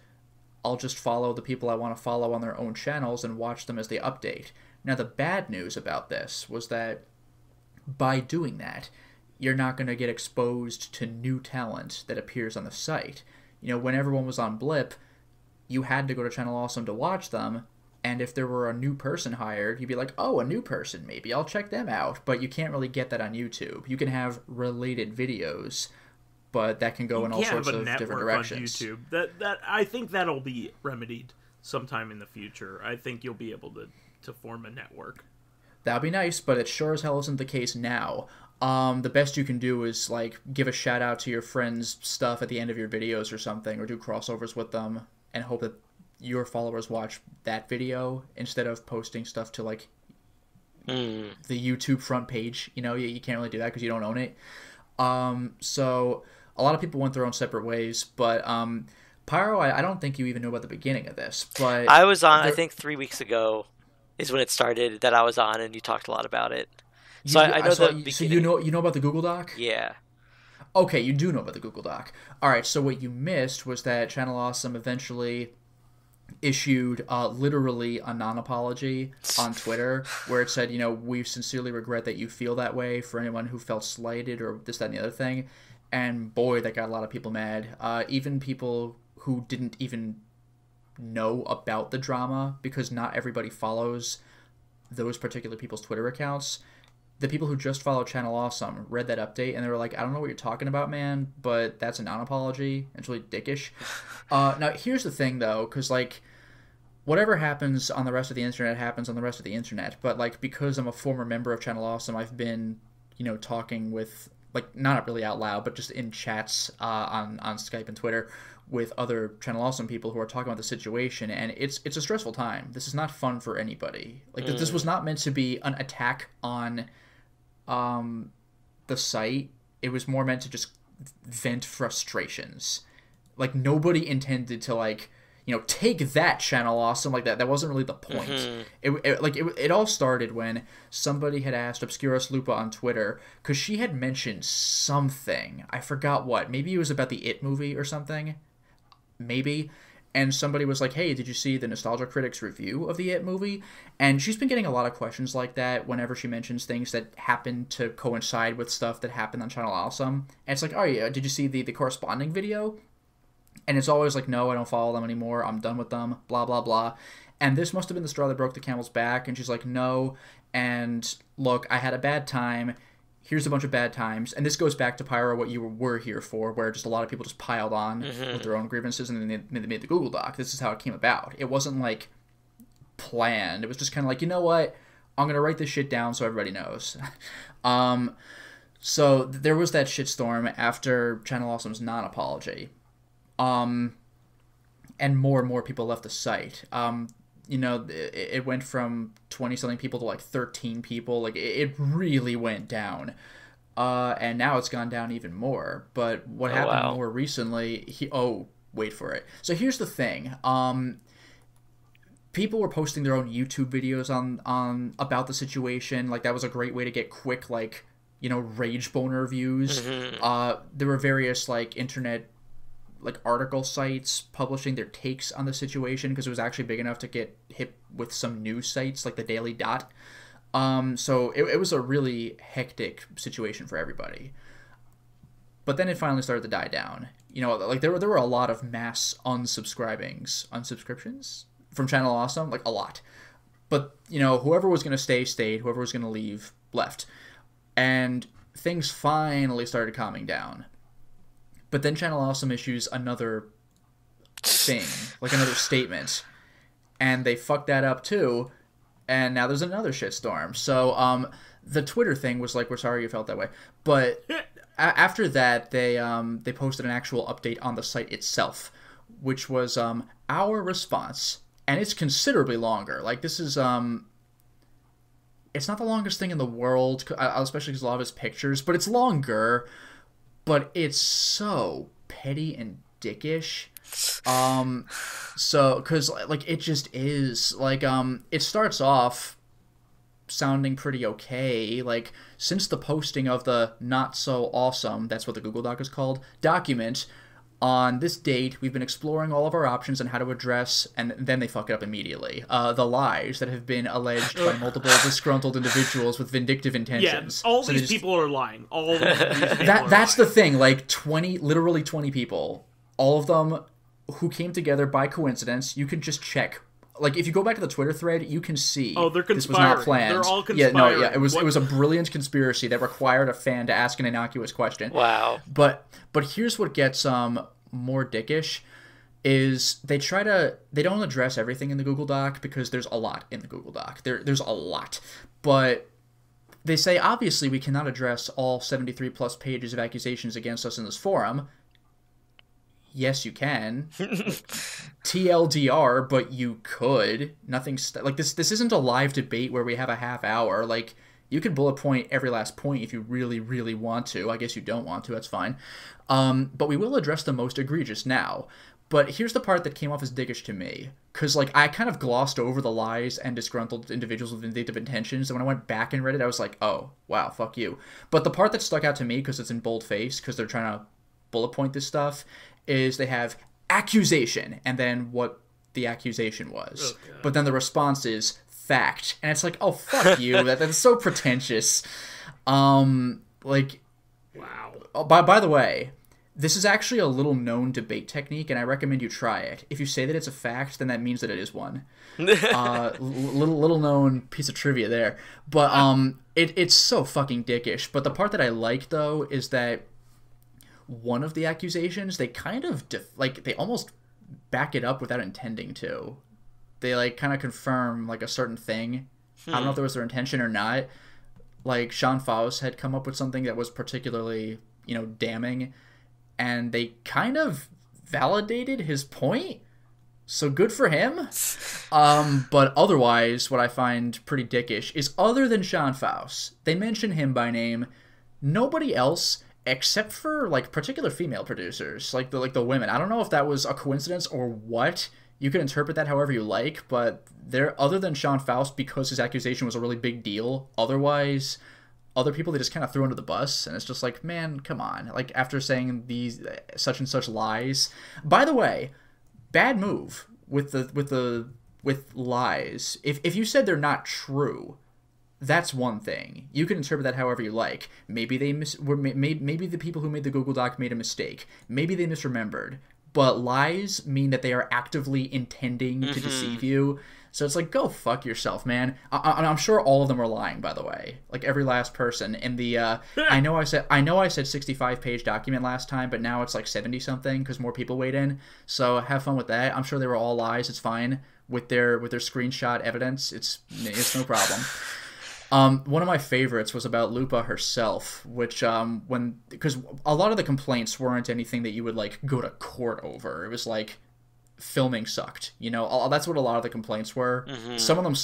I'll just follow the people I want to follow on their own channels and watch them as they update. Now, the bad news about this was that by doing that, you're not going to get exposed to new talent that appears on the site. You know, when everyone was on Blip, you had to go to Channel Awesome to watch them, and if there were a new person hired, you'd be like, oh, a new person, maybe I'll check them out. But you can't really get that on YouTube. You can have related videos, but that can go in all sorts of different directions. On YouTube. That I think that'll be remedied sometime in the future. I think you'll be able to form a network. That'd be nice, but it sure as hell isn't the case now. The best you can do is, like, give a shout out to your friends' stuff at the end of your videos or something, or do crossovers with them, and hope that your followers watch that video instead of posting stuff to, like, the YouTube front page. You know, you can't really do that because you don't own it. So a lot of people went their own separate ways, but Pyro, I don't think you even knew about the beginning of this. But I was on, I think 3 weeks ago is when it started that I was on, and you talked a lot about it. So I know the beginning. So you know about the Google Doc? Yeah. Okay, you do know about the Google Doc. All right, so what you missed was that Channel Awesome eventually issued literally a non-apology on Twitter where it said, you know, we sincerely regret that you feel that way for anyone who felt slighted or this, that, and the other thing. And boy, that got a lot of people mad. Even people who didn't even know about the drama, because not everybody follows those particular people's Twitter accounts. The people who just follow Channel Awesome read that update and they were like, I don't know what you're talking about, man, but that's a non-apology. It's really dickish. Now, here's the thing, though, because, like, whatever happens on the rest of the internet happens on the rest of the internet. But, like, because I'm a former member of Channel Awesome, I've been, you know, talking with, like, not really out loud, but just in chats on Skype and Twitter with other Channel Awesome people who are talking about the situation, and it's a stressful time. This is not fun for anybody. Like, this was not meant to be an attack on the site. It was more meant to just vent frustrations. Like, nobody intended to, like, you know, take that, Channel Awesome. Like, that wasn't really the point. It all started when somebody had asked Obscurus Lupa on Twitter, because she had mentioned something. I forgot what. Maybe it was about the It movie or something. Maybe. And somebody was like, hey, did you see the Nostalgia Critic's review of the It movie? And she's been getting a lot of questions like that whenever she mentions things that happen to coincide with stuff that happened on Channel Awesome. And it's like, oh yeah, did you see the corresponding video? And it's always like, no, I don't follow them anymore. I'm done with them, blah, blah, blah. And this must have been the straw that broke the camel's back. And she's like, no. And look, I had a bad time. Here's a bunch of bad times. And this goes back to Pyro, what you were here for, where just a lot of people just piled on with their own grievances, and then they made the Google Doc. This is how it came about. It wasn't, like, planned. It was just kind of like, you know what? I'm going to write this shit down so everybody knows. So there was that shitstorm after Channel Awesome's non-apology. And more people left the site. You know, it went from 20-something people to, like, 13 people. Like, it really went down. And now it's gone down even more. But what happened more recently... wait for it. So here's the thing. People were posting their own YouTube videos on about the situation. Like, that was a great way to get quick, like, you know, rage boner views. There were various, like, internet... like article sites publishing their takes on the situation because it was actually big enough to get hit with some news sites like the Daily Dot. So it was a really hectic situation for everybody. But then it finally started to die down. You know, like there were a lot of mass unsubscriptions from Channel Awesome, like a lot. But, you know, whoever was going to stay, stayed. Whoever was going to leave, left. And things finally started calming down. But then Channel Awesome issues another thing, like another statement. And they fucked that up too. And now there's another shitstorm. So the Twitter thing was like, we're sorry you felt that way. But after that, they posted an actual update on the site itself, which was our response. And it's considerably longer. Like, this is... it's not the longest thing in the world, especially because a lot of it's pictures. But it's longer... but it's so petty and dickish. So, because, like, it just is. Like, it starts off sounding pretty okay. Like, since the posting of the not so awesome, that's what the Google Doc is called, document, On this date, we've been exploring all of our options on how to address, and then they fuck it up immediately, the lies that have been alleged by multiple disgruntled individuals with vindictive intentions. Yeah, all these people are lying. All of these people that's the thing, like, literally 20 people, all of them who came together by coincidence. You can just check. Like, if you go back to the Twitter thread, you can see they're conspiring. This was not planned. They're all conspiring. It was a brilliant conspiracy that required a fan to ask an innocuous question. Wow. But here's what gets more dickish is they don't address everything in the Google Doc because there's a lot in the Google Doc. There's a lot. But they say, obviously, we cannot address all 73 plus pages of accusations against us in this forum. Yes, you can. TLDR, but you could. Nothing's like this. This isn't a live debate where we have a half hour. Like, you can bullet point every last point if you really, really want to. I guess you don't want to. That's fine. But we will address the most egregious now. But here's the part that came off as dickish to me. Because, like, I kind of glossed over the lies and disgruntled individuals with vindictive intentions. And when I went back and read it, I was like, oh, wow, fuck you. But the part that stuck out to me, because it's in boldface, because they're trying to bullet point this stuff, is they have accusation, and then what the accusation was. Oh, but then the response is fact. And it's like, oh, fuck you. That's so pretentious. Like, wow. Oh, by the way, this is actually a little known debate technique, and I recommend you try it. If you say that it's a fact, then that means that it is one. Little known piece of trivia there. But it's so fucking dickish. But the part that I like, though, is that one of the accusations, they kind of they almost back it up without intending to. They like kind of confirm like a certain thing. I don't know if there was their intention or not. Like, Sean Faust had come up with something that was particularly, damning, and they kind of validated his point. So good for him. But otherwise, what I find pretty dickish is, other than Sean Faust, they mention him by name. Nobody else, except for like particular female producers, like the women. I don't know if that was a coincidence or what. You can interpret that however you like, but other than Sean Faust, because his accusation was a really big deal, otherwise, other people they just kind of threw under the bus, and it's just like, man, come on. Like, after saying these such and such lies. By the way, bad move with lies. If you said they're not true, that's one thing. You can interpret that however you like. Maybe maybe the people who made the Google Doc made a mistake. Maybe they misremembered. But lies mean that they are actively intending to deceive you. So it's like, go fuck yourself, man. I'm sure all of them are lying, by the way. Like, every last person. In the I know I said 65-page document last time, but now it's like 70-something because more people weighed in. So have fun with that. I'm sure they were all lies. It's fine with their screenshot evidence. It's no problem. One of my favorites was about Lupa herself, which because a lot of the complaints weren't anything that you would like go to court over. It was like, filming sucked. That's what a lot of the complaints were. Mm-hmm. Some of them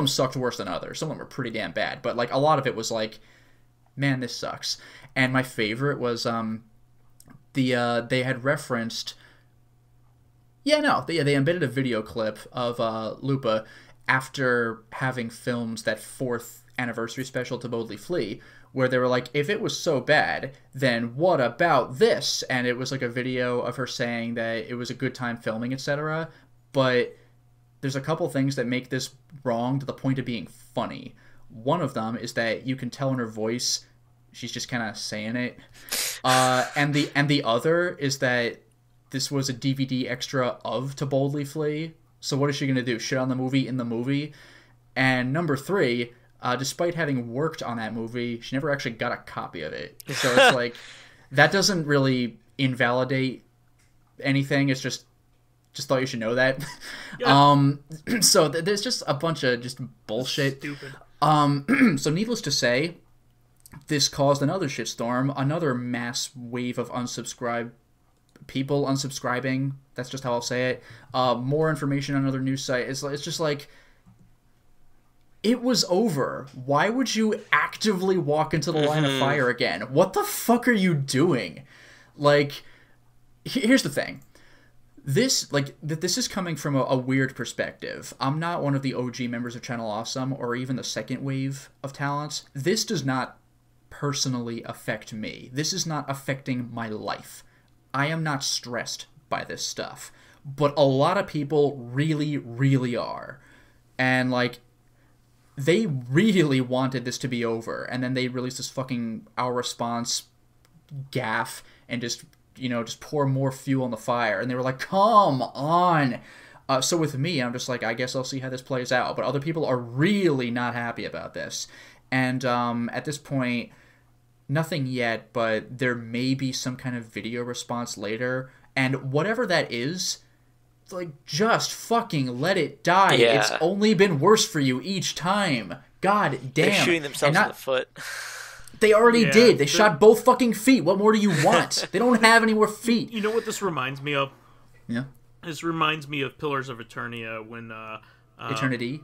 sucked worse than others. Some of them were pretty damn bad, but like a lot of it was like, man, this sucks. And my favorite was they had referenced they embedded a video clip of Lupa after having filmed that 4th anniversary special to Boldly Flee, where they were like, if it was so bad, then what about this? And it was like a video of her saying that it was a good time filming, etc. But there's a couple things that make this wrong to the point of being funny. One of them is that you can tell in her voice she's just kind of saying it. And the other is that this was a DVD extra of To Boldly Flee. So what is she going to do? Shit on the movie in the movie? And number 3, despite having worked on that movie, she never actually got a copy of it. So it's like, that doesn't really invalidate anything. It's just thought you should know that. Yeah. So there's just a bunch of just bullshit. Stupid. So needless to say, this caused another shitstorm, another mass wave of people unsubscribing. That's just how I'll say it. More information on another news site. It's just like, it was over. Why would you actively walk into the line of fire again? What the fuck are you doing? Like, here's the thing. This is coming from a weird perspective. I'm not one of the OG members of Channel Awesome or even the second wave of talents. This does not personally affect me. This is not affecting my life. I am not stressed by this stuff, but a lot of people really, really are. And, like, they really wanted this to be over, and then they released this fucking Our Response gaffe and just, you know, just pour more fuel on the fire, and they were like, come on! So with me, I'm just like, I guess I'll see how this plays out, but other people are really not happy about this. And at this point, nothing yet, but there may be some kind of video response later, and whatever that is, like, just fucking let it die. Yeah. It's only been worse for you each time. God damn. They're shooting themselves in the foot. They already did. They shot both fucking feet. What more do you want? They don't have any more feet. You know what this reminds me of? Yeah. This reminds me of Pillars of Eternia when Eternity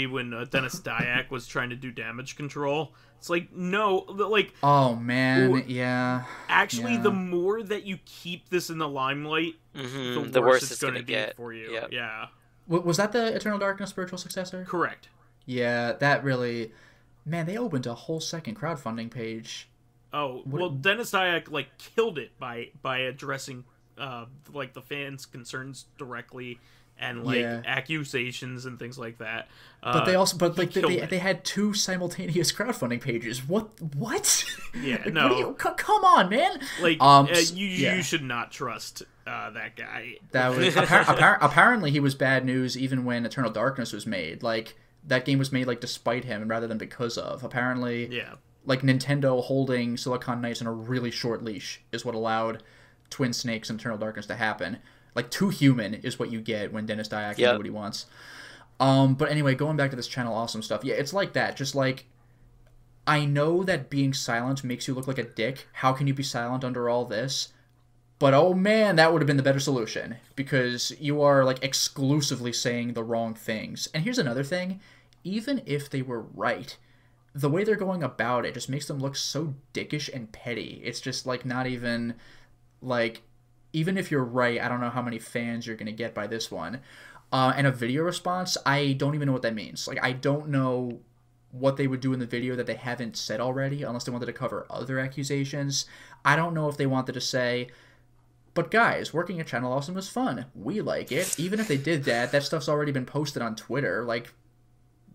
when Dennis Dyack was trying to do damage control. It's like, no, like, oh man, yeah. Actually, yeah. the more that you keep this in the limelight, the worse it's going to be for you. Yep. Yeah. Was that the Eternal Darkness spiritual successor? Correct. Yeah, that really, man. They opened a whole second crowdfunding page. Oh well, Dennis Dyack like killed it by addressing like the fans' concerns directly. And like accusations and things like that. But they also, they had 2 simultaneous crowdfunding pages. What? Yeah, like, no. Come on, man. Like you should not trust that guy. That was apparently he was bad news even when Eternal Darkness was made. Like that game was made like despite him rather than because of. Apparently, like Nintendo holding Silicon Knights on a really short leash is what allowed Twin Snakes and Eternal Darkness to happen. Like, too human is what you get when Dennis Dyack can do what he wants. But anyway, going back to this Channel Awesome stuff. Yeah, it's like that. Just like, I know that being silent makes you look like a dick. How can you be silent under all this? But oh man, that would have been the better solution. Because you are, like, exclusively saying the wrong things. And here's another thing. Even if they were right, the way they're going about it just makes them look so dickish and petty. It's just, like, not even, like... Even if you're right, I don't know how many fans you're going to get by this one. And a video response, I don't even know what that means. Like, I don't know what they would do in the video that they haven't said already, unless they wanted to cover other accusations. I don't know if they wanted to say, but guys, working at Channel Awesome was fun. We like it. Even if they did that, that stuff's already been posted on Twitter. Like,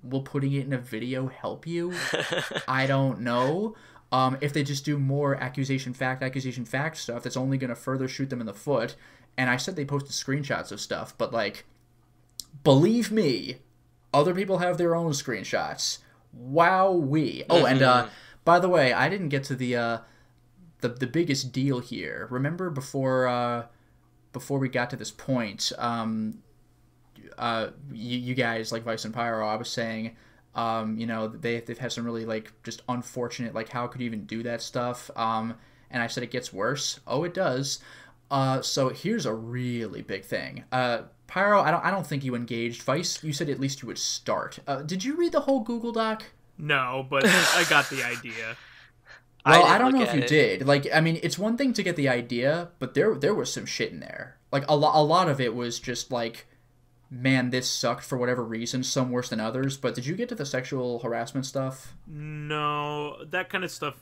will putting it in a video help you? I don't know. If they just do more accusation fact stuff, that's only going to further shoot them in the foot. And I said they posted screenshots of stuff, but, like, believe me, other people have their own screenshots. Wowee. Oh, and, by the way, I didn't get to the biggest deal here. Remember before we got to this point, you guys, like Vice and Pyro, I was saying... you know, they've had some really, like, just unfortunate, like, how could you even do that stuff? And I said it gets worse. Oh, it does. So here's a really big thing. Pyro, I don't think you engaged. Vice, you said at least you would start. Did you read the whole Google Doc? No, but I got the idea. Well, I don't know if you did. Like, I mean, it's one thing to get the idea, but there was some shit in there. Like, a lot of it was just, like... Man, this sucked for whatever reason, some worse than others, but did you get to the sexual harassment stuff? No, that kind of stuff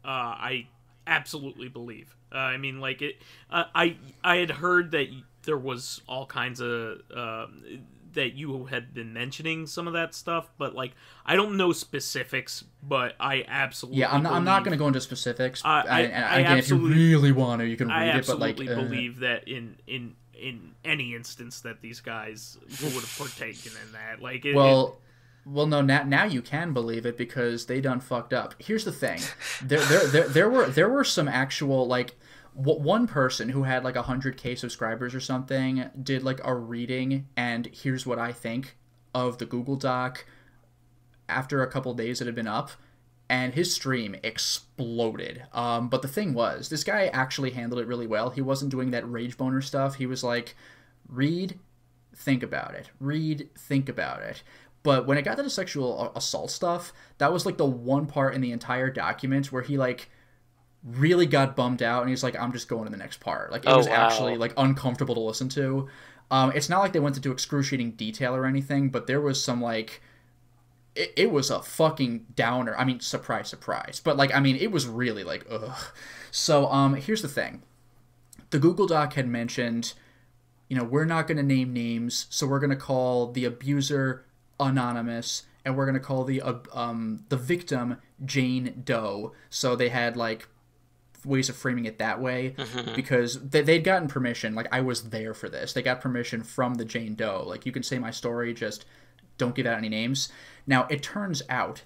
I absolutely believe. I mean, like, I had heard that there was all kinds of... that you had been mentioning some of that stuff, but, like, I don't know specifics, but I absolutely I'm not going to go into specifics. Again, if you really want to, you can read it, but, like... I absolutely believe that in any instance that these guys would have partaken in that. Like, well, no. Now you can believe it because they done fucked up. Here's the thing: there were some actual, like, one person who had like 100K subscribers or something did like a reading, and here's what I think of the Google Doc after a couple days it had been up. And his stream exploded. But the thing was, this guy actually handled it really well. He wasn't doing that rage boner stuff. He was like, read, think about it. Read, think about it. But when it got to the sexual assault stuff, that was like the one part in the entire document where he like really got bummed out. And he's like, I'm just going to the next part. Like, it was actually like uncomfortable to listen to. It's not like they went into excruciating detail or anything, but there was some like... It was a fucking downer. I mean, surprise, surprise. But, like, I mean, it was really, like, ugh. So, here's the thing. the Google Doc had mentioned, we're not going to name names, so we're going to call the abuser anonymous, and we're going to call the victim Jane Doe. So they had like ways of framing it that way, because they'd gotten permission. Like, I was there for this. They got permission from the Jane Doe. Like, you can say my story, just don't give out any names. Now, it turns out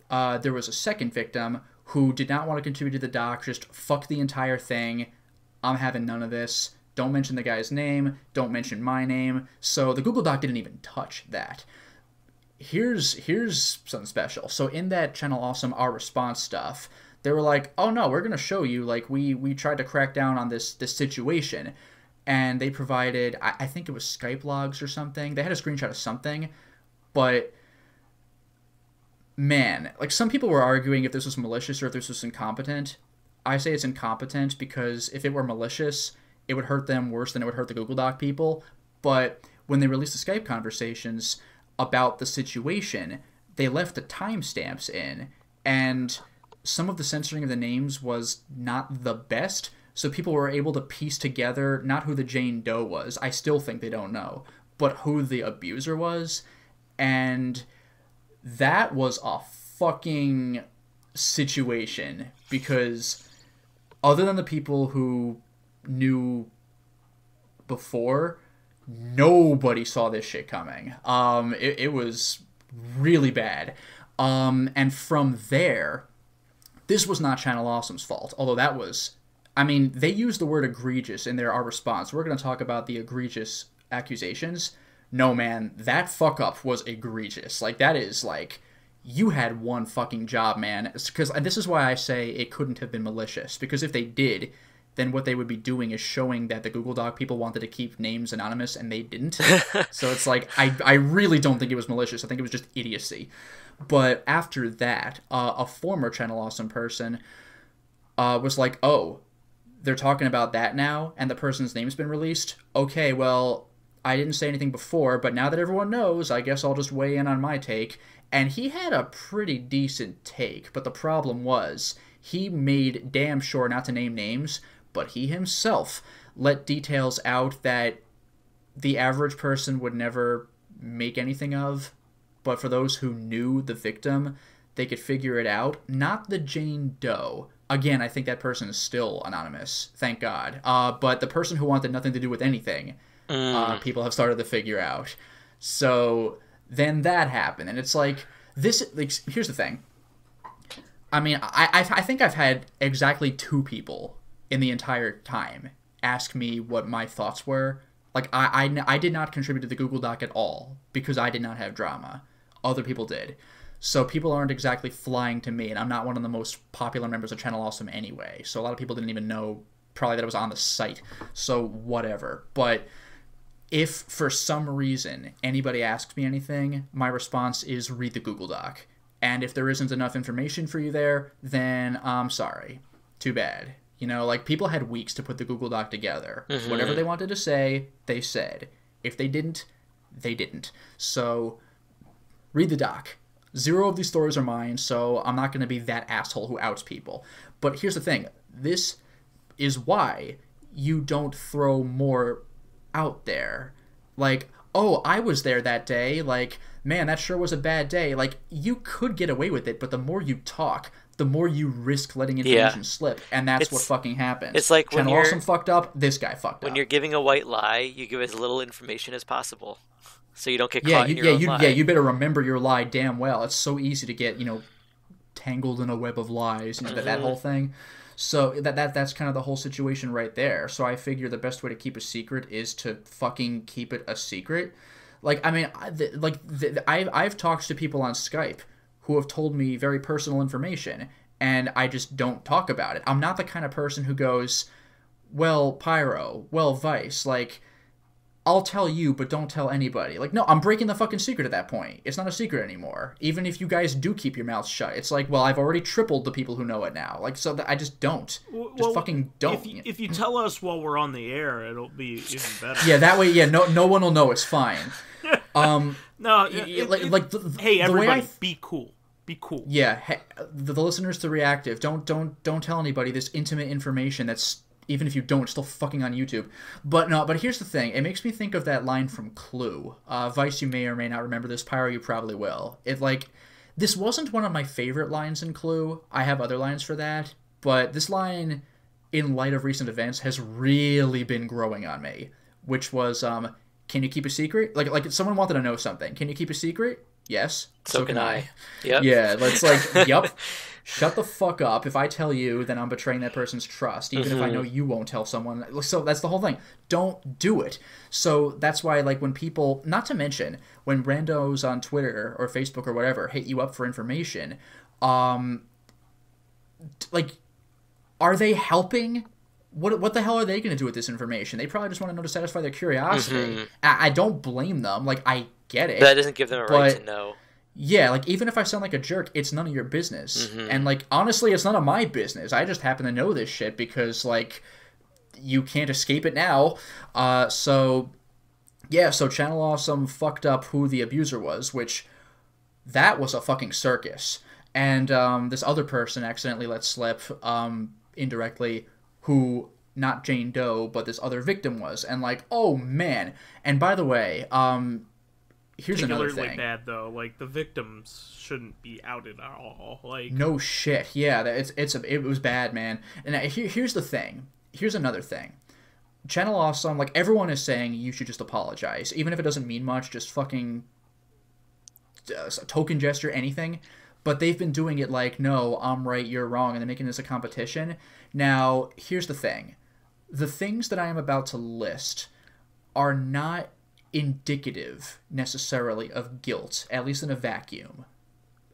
there was a second victim who did not want to contribute to the doc, just fuck the entire thing. I'm having none of this. Don't mention the guy's name. Don't mention my name. So the Google Doc didn't even touch that. Here's something special. So in that Channel Awesome Our Response stuff, they were like, oh no, we're going to show you, like, we tried to crack down on this situation. And they provided, I think it was Skype logs or something. They had a screenshot of something. But, man, like, some people were arguing if this was malicious or if this was incompetent. I say it's incompetent because if it were malicious, it would hurt them worse than it would hurt the Google Doc people. But when they released the Skype conversations about the situation, they left the timestamps in, and some of the censoring of the names was not the best, so people were able to piece together not who the Jane Doe was, I still think they don't know, but who the abuser was, and that was a fucking situation, because other than the people who knew before, nobody saw this shit coming. It was really bad. And from there, this was not Channel Awesome's fault, although that was, I mean, they used the word egregious in our response. We're going to talk about the egregious accusations. No, man, that fuck up was egregious. Like, that is, like, you had one fucking job, man. Because this is why I say it couldn't have been malicious, because if they did, then what they would be doing is showing that the Google Doc people wanted to keep names anonymous, and they didn't. So it's like, I really don't think it was malicious. I think it was just idiocy. But after that, a former Channel Awesome person was like, oh, they're talking about that now, and the person's name's been released? Okay, well, I didn't say anything before, but now that everyone knows, I guess I'll just weigh in on my take. And he had a pretty decent take, but the problem was, he made damn sure not to name names, but he himself let details out that the average person would never make anything of, but for those who knew the victim, they could figure it out. Not the Jane Doe. Again, I think that person is still anonymous, thank God. But the person who wanted nothing to do with anything, people have started to figure out. So then that happened, and it's like, this, like, here's the thing. I mean, I think I've had exactly 2 people in the entire time ask me what my thoughts were. Like, I did not contribute to the Google Doc at all because I did not have drama. Other people did. So people aren't exactly flying to me, and I'm not one of the most popular members of Channel Awesome anyway. So a lot of people didn't even know probably that it was on the site. So whatever. But if for some reason anybody asks me anything, my response is read the Google Doc. And if there isn't enough information for you there, then I'm sorry. Too bad. You know, like, people had weeks to put the Google Doc together. Mm-hmm. Whatever they wanted to say, they said. If they didn't, they didn't. So, read the doc. 0 of these stories are mine, so I'm not going to be that asshole who outs people. But here's the thing. This is why you don't throw more out there. Like, oh, I was there that day. Like, man, that sure was a bad day. Like, you could get away with it, but the more you talk, the more you risk letting information slip, and that's what fucking happens. It's like Channel Awesome fucked up, this guy fucked up. When you're giving a white lie, you give as little information as possible, so you don't get caught in your own lie. Yeah, you better remember your lie damn well. It's so easy to get, tangled in a web of lies, that whole thing. So that's kind of the whole situation right there. So I figure the best way to keep a secret is to fucking keep it a secret. Like, I mean, I've talked to people on Skype who have told me very personal information, and I just don't talk about it. I'm not the kind of person who goes, well, Pyro, well, Vice, like, I'll tell you, but don't tell anybody. Like, no, I'm breaking the fucking secret at that point. It's not a secret anymore. Even if you guys do keep your mouths shut. It's like, well, I've already tripled the people who know it now. Like, so I just don't. Just fucking don't. If you tell us while we're on the air, it'll be even better. Yeah, that way, no one will know. It's fine. No, hey, everybody, be cool. Be cool. Yeah, the listeners to Reactive, don't tell anybody this intimate information that's even if you don't, it's still fucking on YouTube. But no, but here's the thing. It makes me think of that line from Clue. Vice, you may or may not remember this. Pyro, you probably will. This wasn't one of my favorite lines in Clue. I have other lines for that. But this line, in light of recent events, has really been growing on me. Which was, can you keep a secret? Like if someone wanted to know something. Can you keep a secret? Yes. So can I. Yep. Yeah, that's like, yep. Shut the fuck up. If I tell you, then I'm betraying that person's trust, even if I know you won't tell someone. So that's the whole thing. Don't do it. So that's why, like, when people, not to mention, when randos on Twitter or Facebook or whatever hit you up for information, like, are they helping? What the hell are they going to do with this information? They probably just want to know to satisfy their curiosity. I don't blame them. Like, I get it. That doesn't give them a right to know. Yeah, like, even if I sound like a jerk, it's none of your business. And, like, honestly, it's none of my business. I just happen to know this shit because, like, you can't escape it now. So Channel Awesome fucked up who the abuser was, which, that was a fucking circus. And this other person accidentally let slip, indirectly, who, not Jane Doe, but this other victim was. And, like, oh, man. And by the way, here's another thing. Particularly bad, though. Like, the victims shouldn't be outed at all. Like, no shit. Yeah, it was bad, man. And here's the thing. Here's another thing. Channel Awesome, like, everyone is saying you should just apologize. Even if it doesn't mean much, just fucking token gesture, anything. But they've been doing it like, no, I'm right, you're wrong, and they're making this a competition. Now, here's the thing. The things that I am about to list are not indicative, necessarily, of guilt, at least in a vacuum.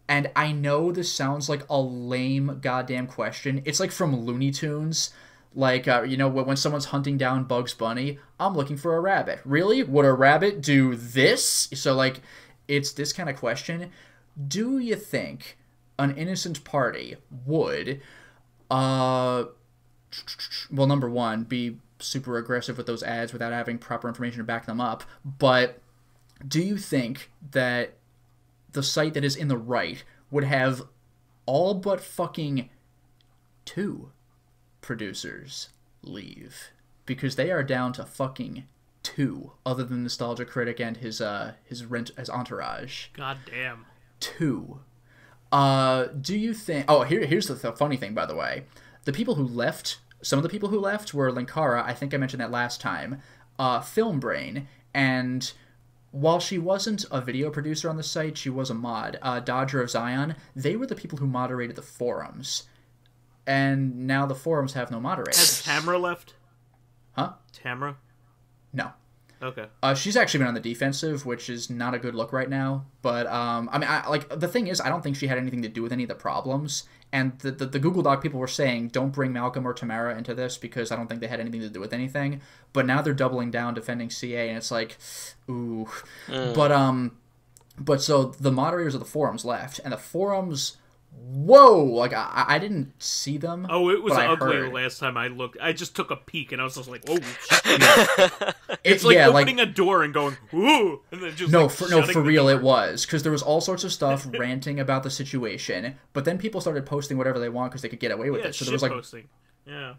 And I know this sounds like a lame goddamn question. It's like from Looney Tunes. Like, when someone's hunting down Bugs Bunny, I'm looking for a rabbit. Really? Would a rabbit do this? So, like, it's this kind of question. Do you think an innocent party would, well, number one, be super aggressive with those ads without having proper information to back them up, but do you think that the site that is in the right would have all but fucking 2 producers leave? Because they are down to fucking 2, other than Nostalgia Critic and his entourage. God damn. 2. Do you think... Oh, here's the funny thing, by the way. The people who left... Some of the people who left were Linkara, I think I mentioned that last time, Film Brain, and while she wasn't a video producer on the site, she was a mod, Dodger of Zion. They were the people who moderated the forums. And now the forums have no moderators. Has Tamara left? Huh? Tamara? No. Okay. She's actually been on the defensive, which is not a good look right now. But, the thing is, I don't think she had anything to do with any of the problems. And the Google Doc people were saying, don't bring Malcolm or Tamara into this because I don't think they had anything to do with anything. But now they're doubling down defending CA, and it's like, ooh. But so the moderators of the forums left, and the forums... Whoa! Like, I didn't see them. Oh, it was ugly last time I looked. I just took a peek, and I was just like, "Oh, shit." It's like opening a door and going, "Ooh!" And then just for real, it was. Because there was all sorts of stuff ranting about the situation, but then people started posting whatever they want because they could get away with it. So there was like... posting. Yeah.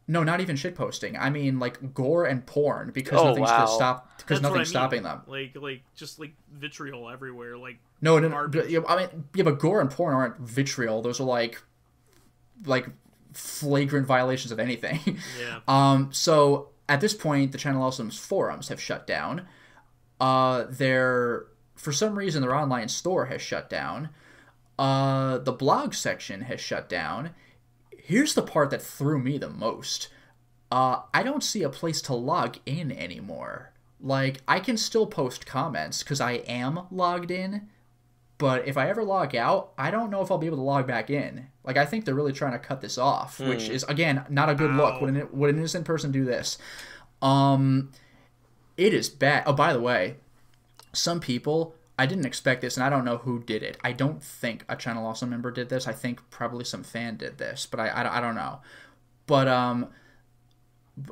No, not even shit posting. I mean, like, gore and porn, because nothing's gonna stop. Because nothing's stopping them. Like just vitriol everywhere. Like no. But gore and porn aren't vitriol. Those are like flagrant violations of anything. Yeah. So at this point, the Channel Awesome's forums have shut down. For some reason, their online store has shut down. The blog section has shut down. Here's the part that threw me the most. I don't see a place to log in anymore. Like, I can still post comments because I am logged in, but if I ever log out, I don't know if I'll be able to log back in. Like, I think they're really trying to cut this off, which is, again, not a good look. Would an innocent person do this? It is bad. Oh, by the way, some people... I didn't expect this, and I don't know who did it. I don't think a Channel Awesome member did this. I think probably some fan did this, but I don't know. But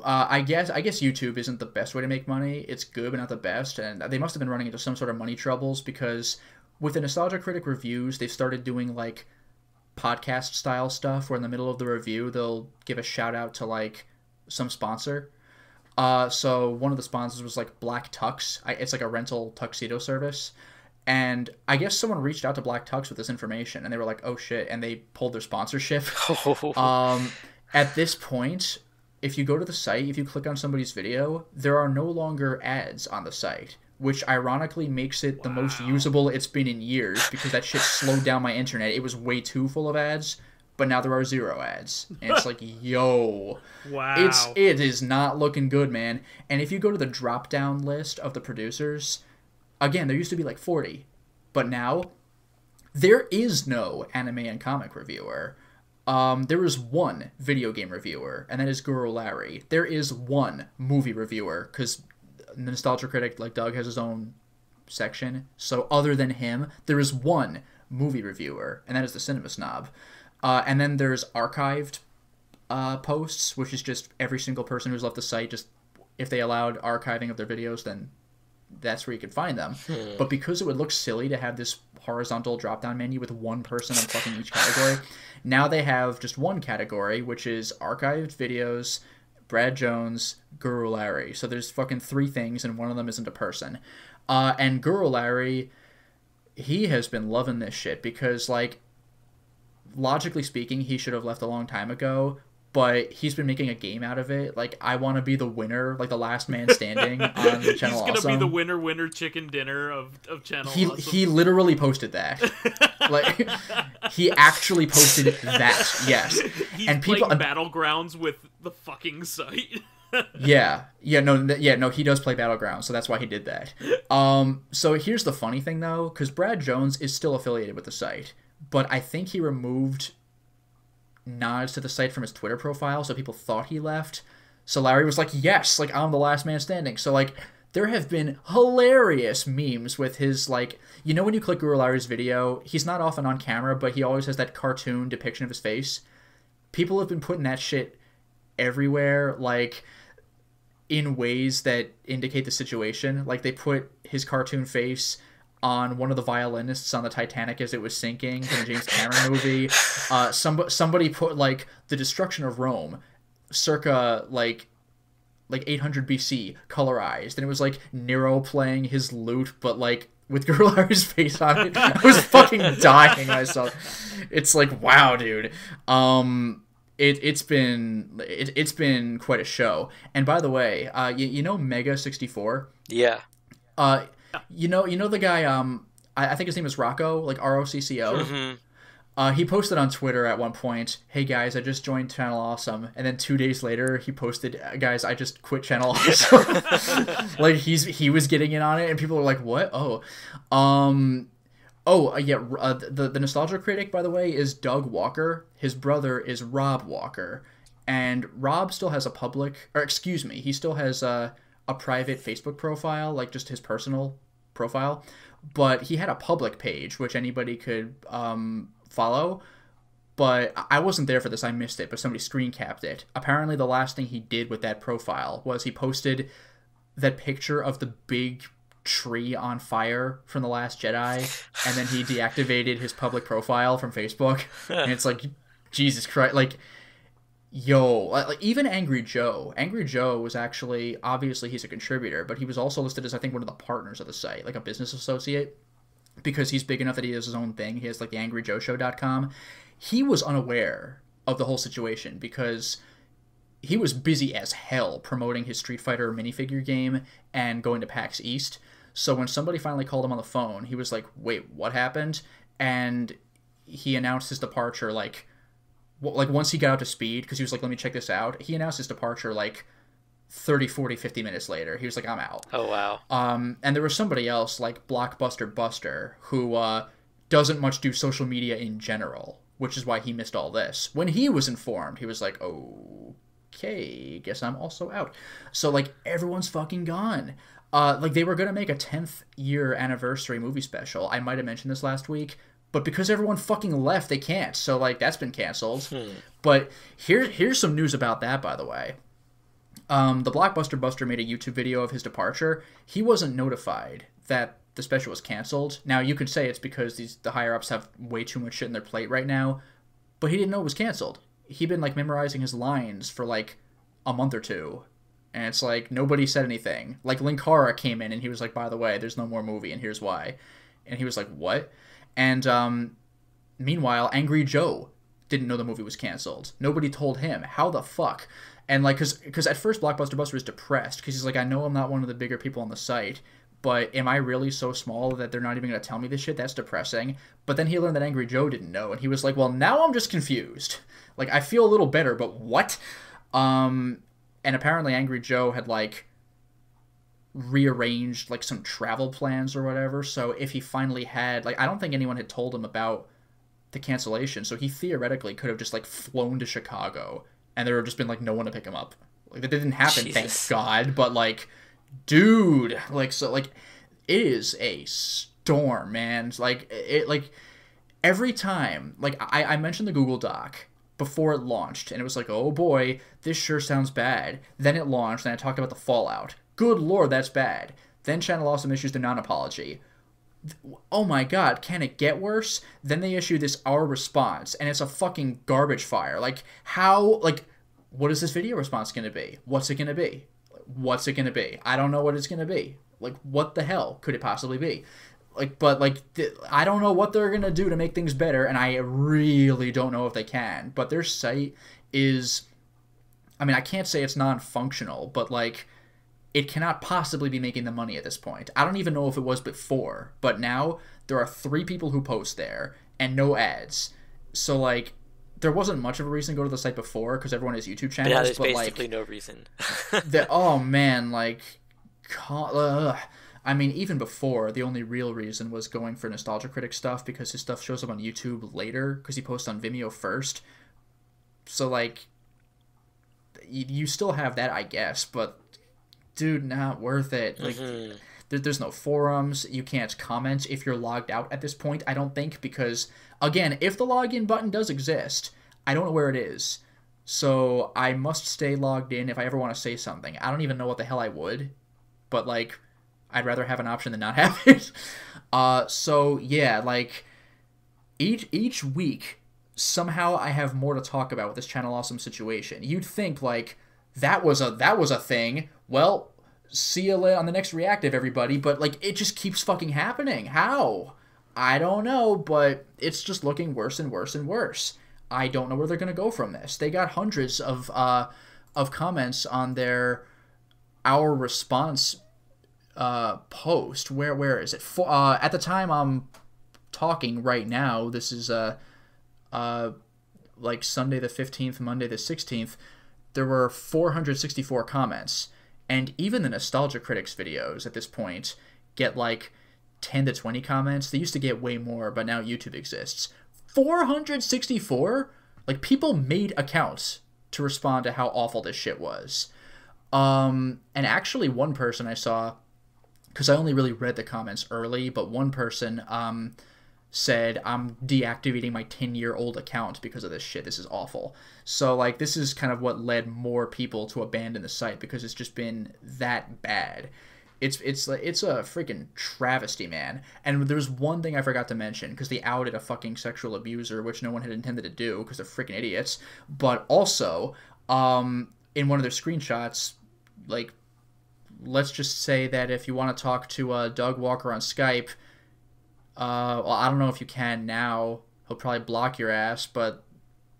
I guess YouTube isn't the best way to make money. It's good, but not the best, and they must have been running into some sort of money troubles because with the Nostalgia Critic reviews, they've started doing podcast style stuff where in the middle of the review they'll give a shout out to some sponsor. So one of the sponsors was like Black Tux. It's like a rental tuxedo service. And I guess someone reached out to Black Tux with this information, and they were like, "Oh shit!" and they pulled their sponsorship. At this point, if you go to the site, if you click on somebody's video, there are no longer ads on the site, which ironically makes it the most usable it's been in years, because that shit slowed down my internet. It was way too full of ads, but now there are 0 ads. And it's like, yo. Wow. It is not looking good, man. And if you go to the drop-down list of the producers, again, there used to be like 40, but now there is no anime and comic reviewer. There is one video game reviewer, and that is Guru Larry. There is one movie reviewer, because the Nostalgia Critic, like Doug, has his own section. So other than him, there is one movie reviewer, and that is the Cinema Snob. And then there's archived posts, which is just every single person who's left the site, just if they allowed archiving of their videos, then that's where you could find them. But because it would look silly to have this horizontal drop-down menu with one person on fucking each category, now they have just one category, which is archived videos, Brad Jones, Guru Larry. So there's fucking 3 things, and one of them isn't a person. And Guru Larry, he has been loving this shit, because, like, logically speaking, he should have left a long time ago, but he's been making a game out of it. Like, I want to be the winner, like the last man standing on the Channel Awesome. He's going to be the winner chicken dinner of Channel Awesome. He literally posted that. Like, he actually posted that, yes. He's and people playing Battlegrounds with the fucking site. No, he does play Battlegrounds, so that's why he did that. So here's the funny thing, though, because Brad Jones is still affiliated with the site, but I think he removed nods to the site from his Twitter profile, so people thought he left. So Larry was like, yes, like, I'm the last man standing. So, like, there have been hilarious memes with his, like, you know when you click Guru Larry's video, he's not often on camera, but he always has that cartoon depiction of his face. People have been putting that shit everywhere, like, in ways that indicate the situation. Like, they put his cartoon face on one of the violinists on the Titanic as it was sinking in the James Cameron movie. Somebody put, like, the destruction of Rome circa like 800 BC colorized, and it was like Nero playing his lute, but like with Guru Larry's face on it. I was fucking dying myself. It's like, wow, dude. It's been quite a show. And by the way, you know Mega 64? Yeah. You know the guy, I think his name is Rocco, like ROCCO. Mm-hmm. He posted on Twitter at one point, "Hey guys, I just joined Channel Awesome," and then 2 days later he posted, "Guys, I just quit Channel Awesome." Like he was getting in on it, and people were like, "What?" The Nostalgia Critic, by the way, is Doug Walker. His brother is Rob Walker, and Rob still has he still has a private Facebook profile, like just his personal profile, but he had a public page which anybody could follow. But I wasn't there for this, I missed it, but somebody screen capped it. Apparently the last thing he did with that profile was he posted that picture of the big tree on fire from The Last Jedi, and then he deactivated his public profile from Facebook. And it's like, Jesus Christ, like, yo, like, even Angry Joe was actually, obviously he's a contributor, but he was also listed as, I think, one of the partners of the site, like a business associate, because he's big enough that he has his own thing. He has like the angryjoeshow.com. He was unaware of the whole situation because he was busy as hell promoting his Street Fighter minifigure game and going to PAX East. So when somebody finally called him on the phone, he was like, wait, what happened? And he announced his departure like once he got up to speed, because he was like, let me check this out. He announced his departure like 30, 40, 50 minutes later. He was like, I'm out. Oh, wow. And there was somebody else like Blockbuster Buster who doesn't much do social media in general, which is why he missed all this. When he was informed, he was like, okay, guess I'm also out. So like everyone's fucking gone. Like they were going to make a 10th year anniversary movie special. I might have mentioned this last week, but because everyone fucking left, they can't. So like that's been canceled. But here's some news about that, by the way. The Blockbuster Buster made a YouTube video of his departure. He wasn't notified that the special was canceled. Now, you could say it's because the higher-ups have way too much shit in their plate right now, but he didn't know it was canceled. He'd been, like, memorizing his lines for, like, a month or two. And it's like, nobody said anything. Like, Linkara came in and he was like, by the way, there's no more movie and here's why. And he was like, what? And meanwhile, Angry Joe didn't know the movie was canceled. Nobody told him. How the fuck? And like, because at first Blockbuster Buster was depressed because he's like, I know I'm not one of the bigger people on the site, but am I really so small that they're not even going to tell me this shit? That's depressing. But then he learned that Angry Joe didn't know, and he was like, well, now I'm just confused. Like, I feel a little better, but what? And apparently Angry Joe had, like, rearranged, like, some travel plans or whatever, so if he finally had, like, I don't think anyone had told him about the cancellation, so he theoretically could have just, like, flown to Chicago, and there would have just been, like, no one to pick him up. Like, that didn't happen, Jesus. thank God, but, like, dude, like, so, like, it is a storm, man. Like, it, like, every time, like, I mentioned the Google Doc before it launched, and it was like, oh boy, this sure sounds bad. Then it launched, and I talked about the fallout. Good lord, that's bad. Then Channel Awesome issues their non-apology. Oh my god, can it get worse? Then they issue this our response, and it's a fucking garbage fire. Like, how, like, what is this video response gonna be? What's it gonna be? What's it gonna be? I don't know what it's gonna be. Like, what the hell could it possibly be? Like, but, like, I don't know what they're gonna do to make things better, and I really don't know if they can. But their site is, I mean, I can't say it's non-functional, but, like, it cannot possibly be making the money at this point. I don't even know if it was before, but now there are 3 people who post there, and no ads. So, like, there wasn't much of a reason to go to the site before, because everyone has YouTube channels, yeah, there's but, basically like, no reason. oh, man, like, I mean, even before, the only real reason was going for Nostalgia Critic stuff, because his stuff shows up on YouTube later, because he posts on Vimeo first. So, like, you still have that, I guess, but, dude, not worth it. Like, there's no forums, you can't comment if you're logged out at this point, I don't think, because, again, if the login button does exist, I don't know where it is. So, I must stay logged in if I ever want to say something. I don't even know what the hell I would, but, like, I'd rather have an option than not have it. So, yeah, like, each week, somehow I have more to talk about with this Channel Awesome situation. You'd think, like, that was a thing. Well, see you on the next Reactive, everybody. But, like, it just keeps fucking happening. How? I don't know, but it's just looking worse and worse and worse. I don't know where they're going to go from this. They got hundreds of comments on their our response post. Where is it? At the time I'm talking right now, this is like Sunday the 15th, Monday the 16th, there were 464 comments, and even the Nostalgia Critics videos at this point get like 10 to 20 comments. They used to get way more, but now YouTube exists. 464? Like, people made accounts to respond to how awful this shit was. And actually one person I saw, because I only really read the comments early, but one person said, I'm deactivating my 10-year-old account because of this shit. This is awful. So, like, this is kind of what led more people to abandon the site, because it's just been that bad. It's a freaking travesty, man. And there's one thing I forgot to mention, because they outed a fucking sexual abuser, which no one had intended to do, because they're freaking idiots. But also, in one of their screenshots, like, let's just say that if you want to talk to Doug Walker on Skype, well, I don't know if you can now. He'll probably block your ass, but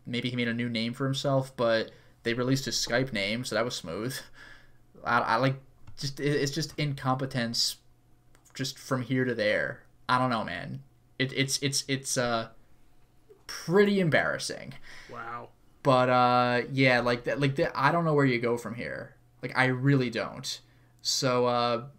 maybe he made a new name for himself, but they released his Skype name, so that was smooth. I like, just, it's just incompetence just from here to there. I don't know, man. It's pretty embarrassing. Wow. But, yeah, like, I don't know where you go from here. Like, I really don't. So,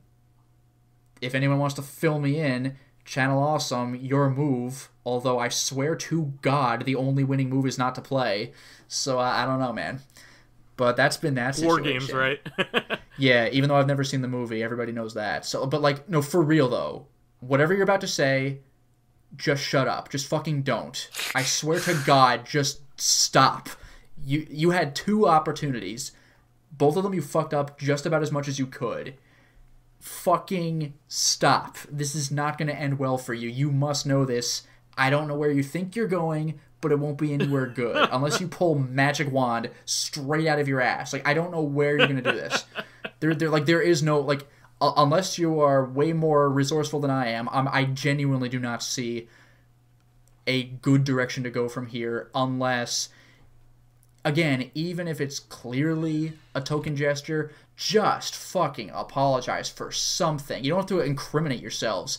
if anyone wants to fill me in, Channel Awesome, your move, although I swear to God the only winning move is not to play. So, I don't know, man. But that's been that situation. War games, right? Yeah, even though I've never seen the movie, everybody knows that. So, but, like, no, for real, though, whatever you're about to say, just shut up. Just fucking don't. I swear to God, just stop. You had 2 opportunities. Both of them you fucked up just about as much as you could. Fucking stop. This is not going to end well for you. You must know this. I don't know where you think you're going, but it won't be anywhere good unless you pull magic wand straight out of your ass. Like, I don't know where you're gonna do this. There is no, like, unless you are way more resourceful than I am. I genuinely do not see a good direction to go from here, unless, again, even if it's clearly a token gesture, just fucking apologize for something. You don't have to incriminate yourselves,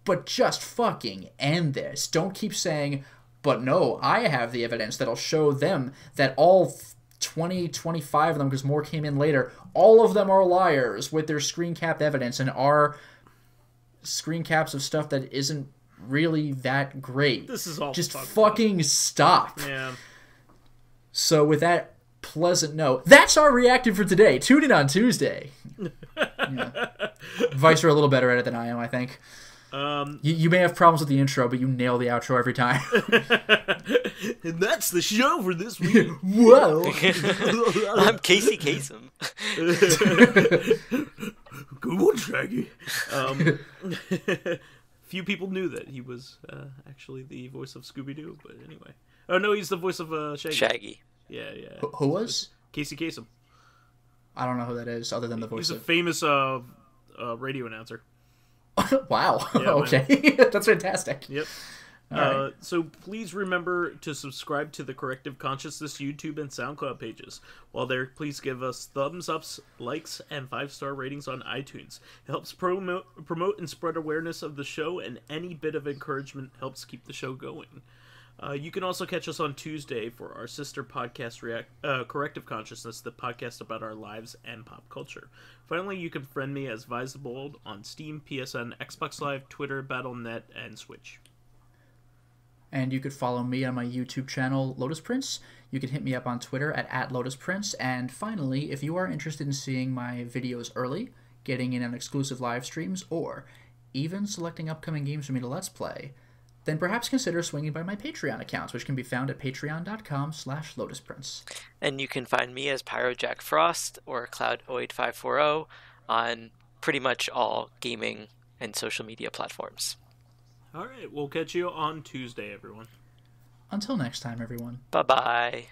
but just fucking end this. Don't keep saying, but no, I have the evidence that'll show them that all 20, 25 of them, because more came in later, all of them are liars with their screen capped evidence and are screen caps of stuff that isn't really that great. This is all just fucking stop. Yeah. So with that pleasant note, that's our reactive for today. Tune in on Tuesday. Yeah. Vice are a little better at it than I am, I think. You may have problems with the intro, but you nail the outro every time. And that's the show for this week. Whoa! I'm Casey Kasem. Good one, Shaggy. Few people knew that he was actually the voice of Scooby-Doo, but anyway. Oh, no, he's the voice of Shaggy. Shaggy. Yeah, yeah. Who was? Casey Kasem. I don't know who that is, other than the voice He's a famous radio announcer. Wow. Yeah, okay. That's fantastic. Yep. Right. So please remember to subscribe to the Corrective Consciousness YouTube and SoundCloud pages. While there, please give us thumbs ups, likes, and 5-star ratings on iTunes. It helps promote and spread awareness of the show, and any bit of encouragement helps keep the show going. You can also catch us on Tuesday for our sister podcast, Corrective Consciousness, the podcast about our lives and pop culture. Finally, you can friend me as vysethebold on Steam, PSN, Xbox Live, Twitter, Battle.net, and Switch. And you could follow me on my YouTube channel, Lotus Prince. You can hit me up on Twitter at Lotus Prince. And finally, if you are interested in seeing my videos early, getting in on exclusive live streams, or even selecting upcoming games for me to Let's Play, then perhaps consider swinging by my Patreon accounts, which can be found at patreon.com/LotusPrince. And you can find me as PyroJackFrost or Cloudoid540 on pretty much all gaming and social media platforms. All right, we'll catch you on Tuesday, everyone. Until next time, everyone. Bye-bye.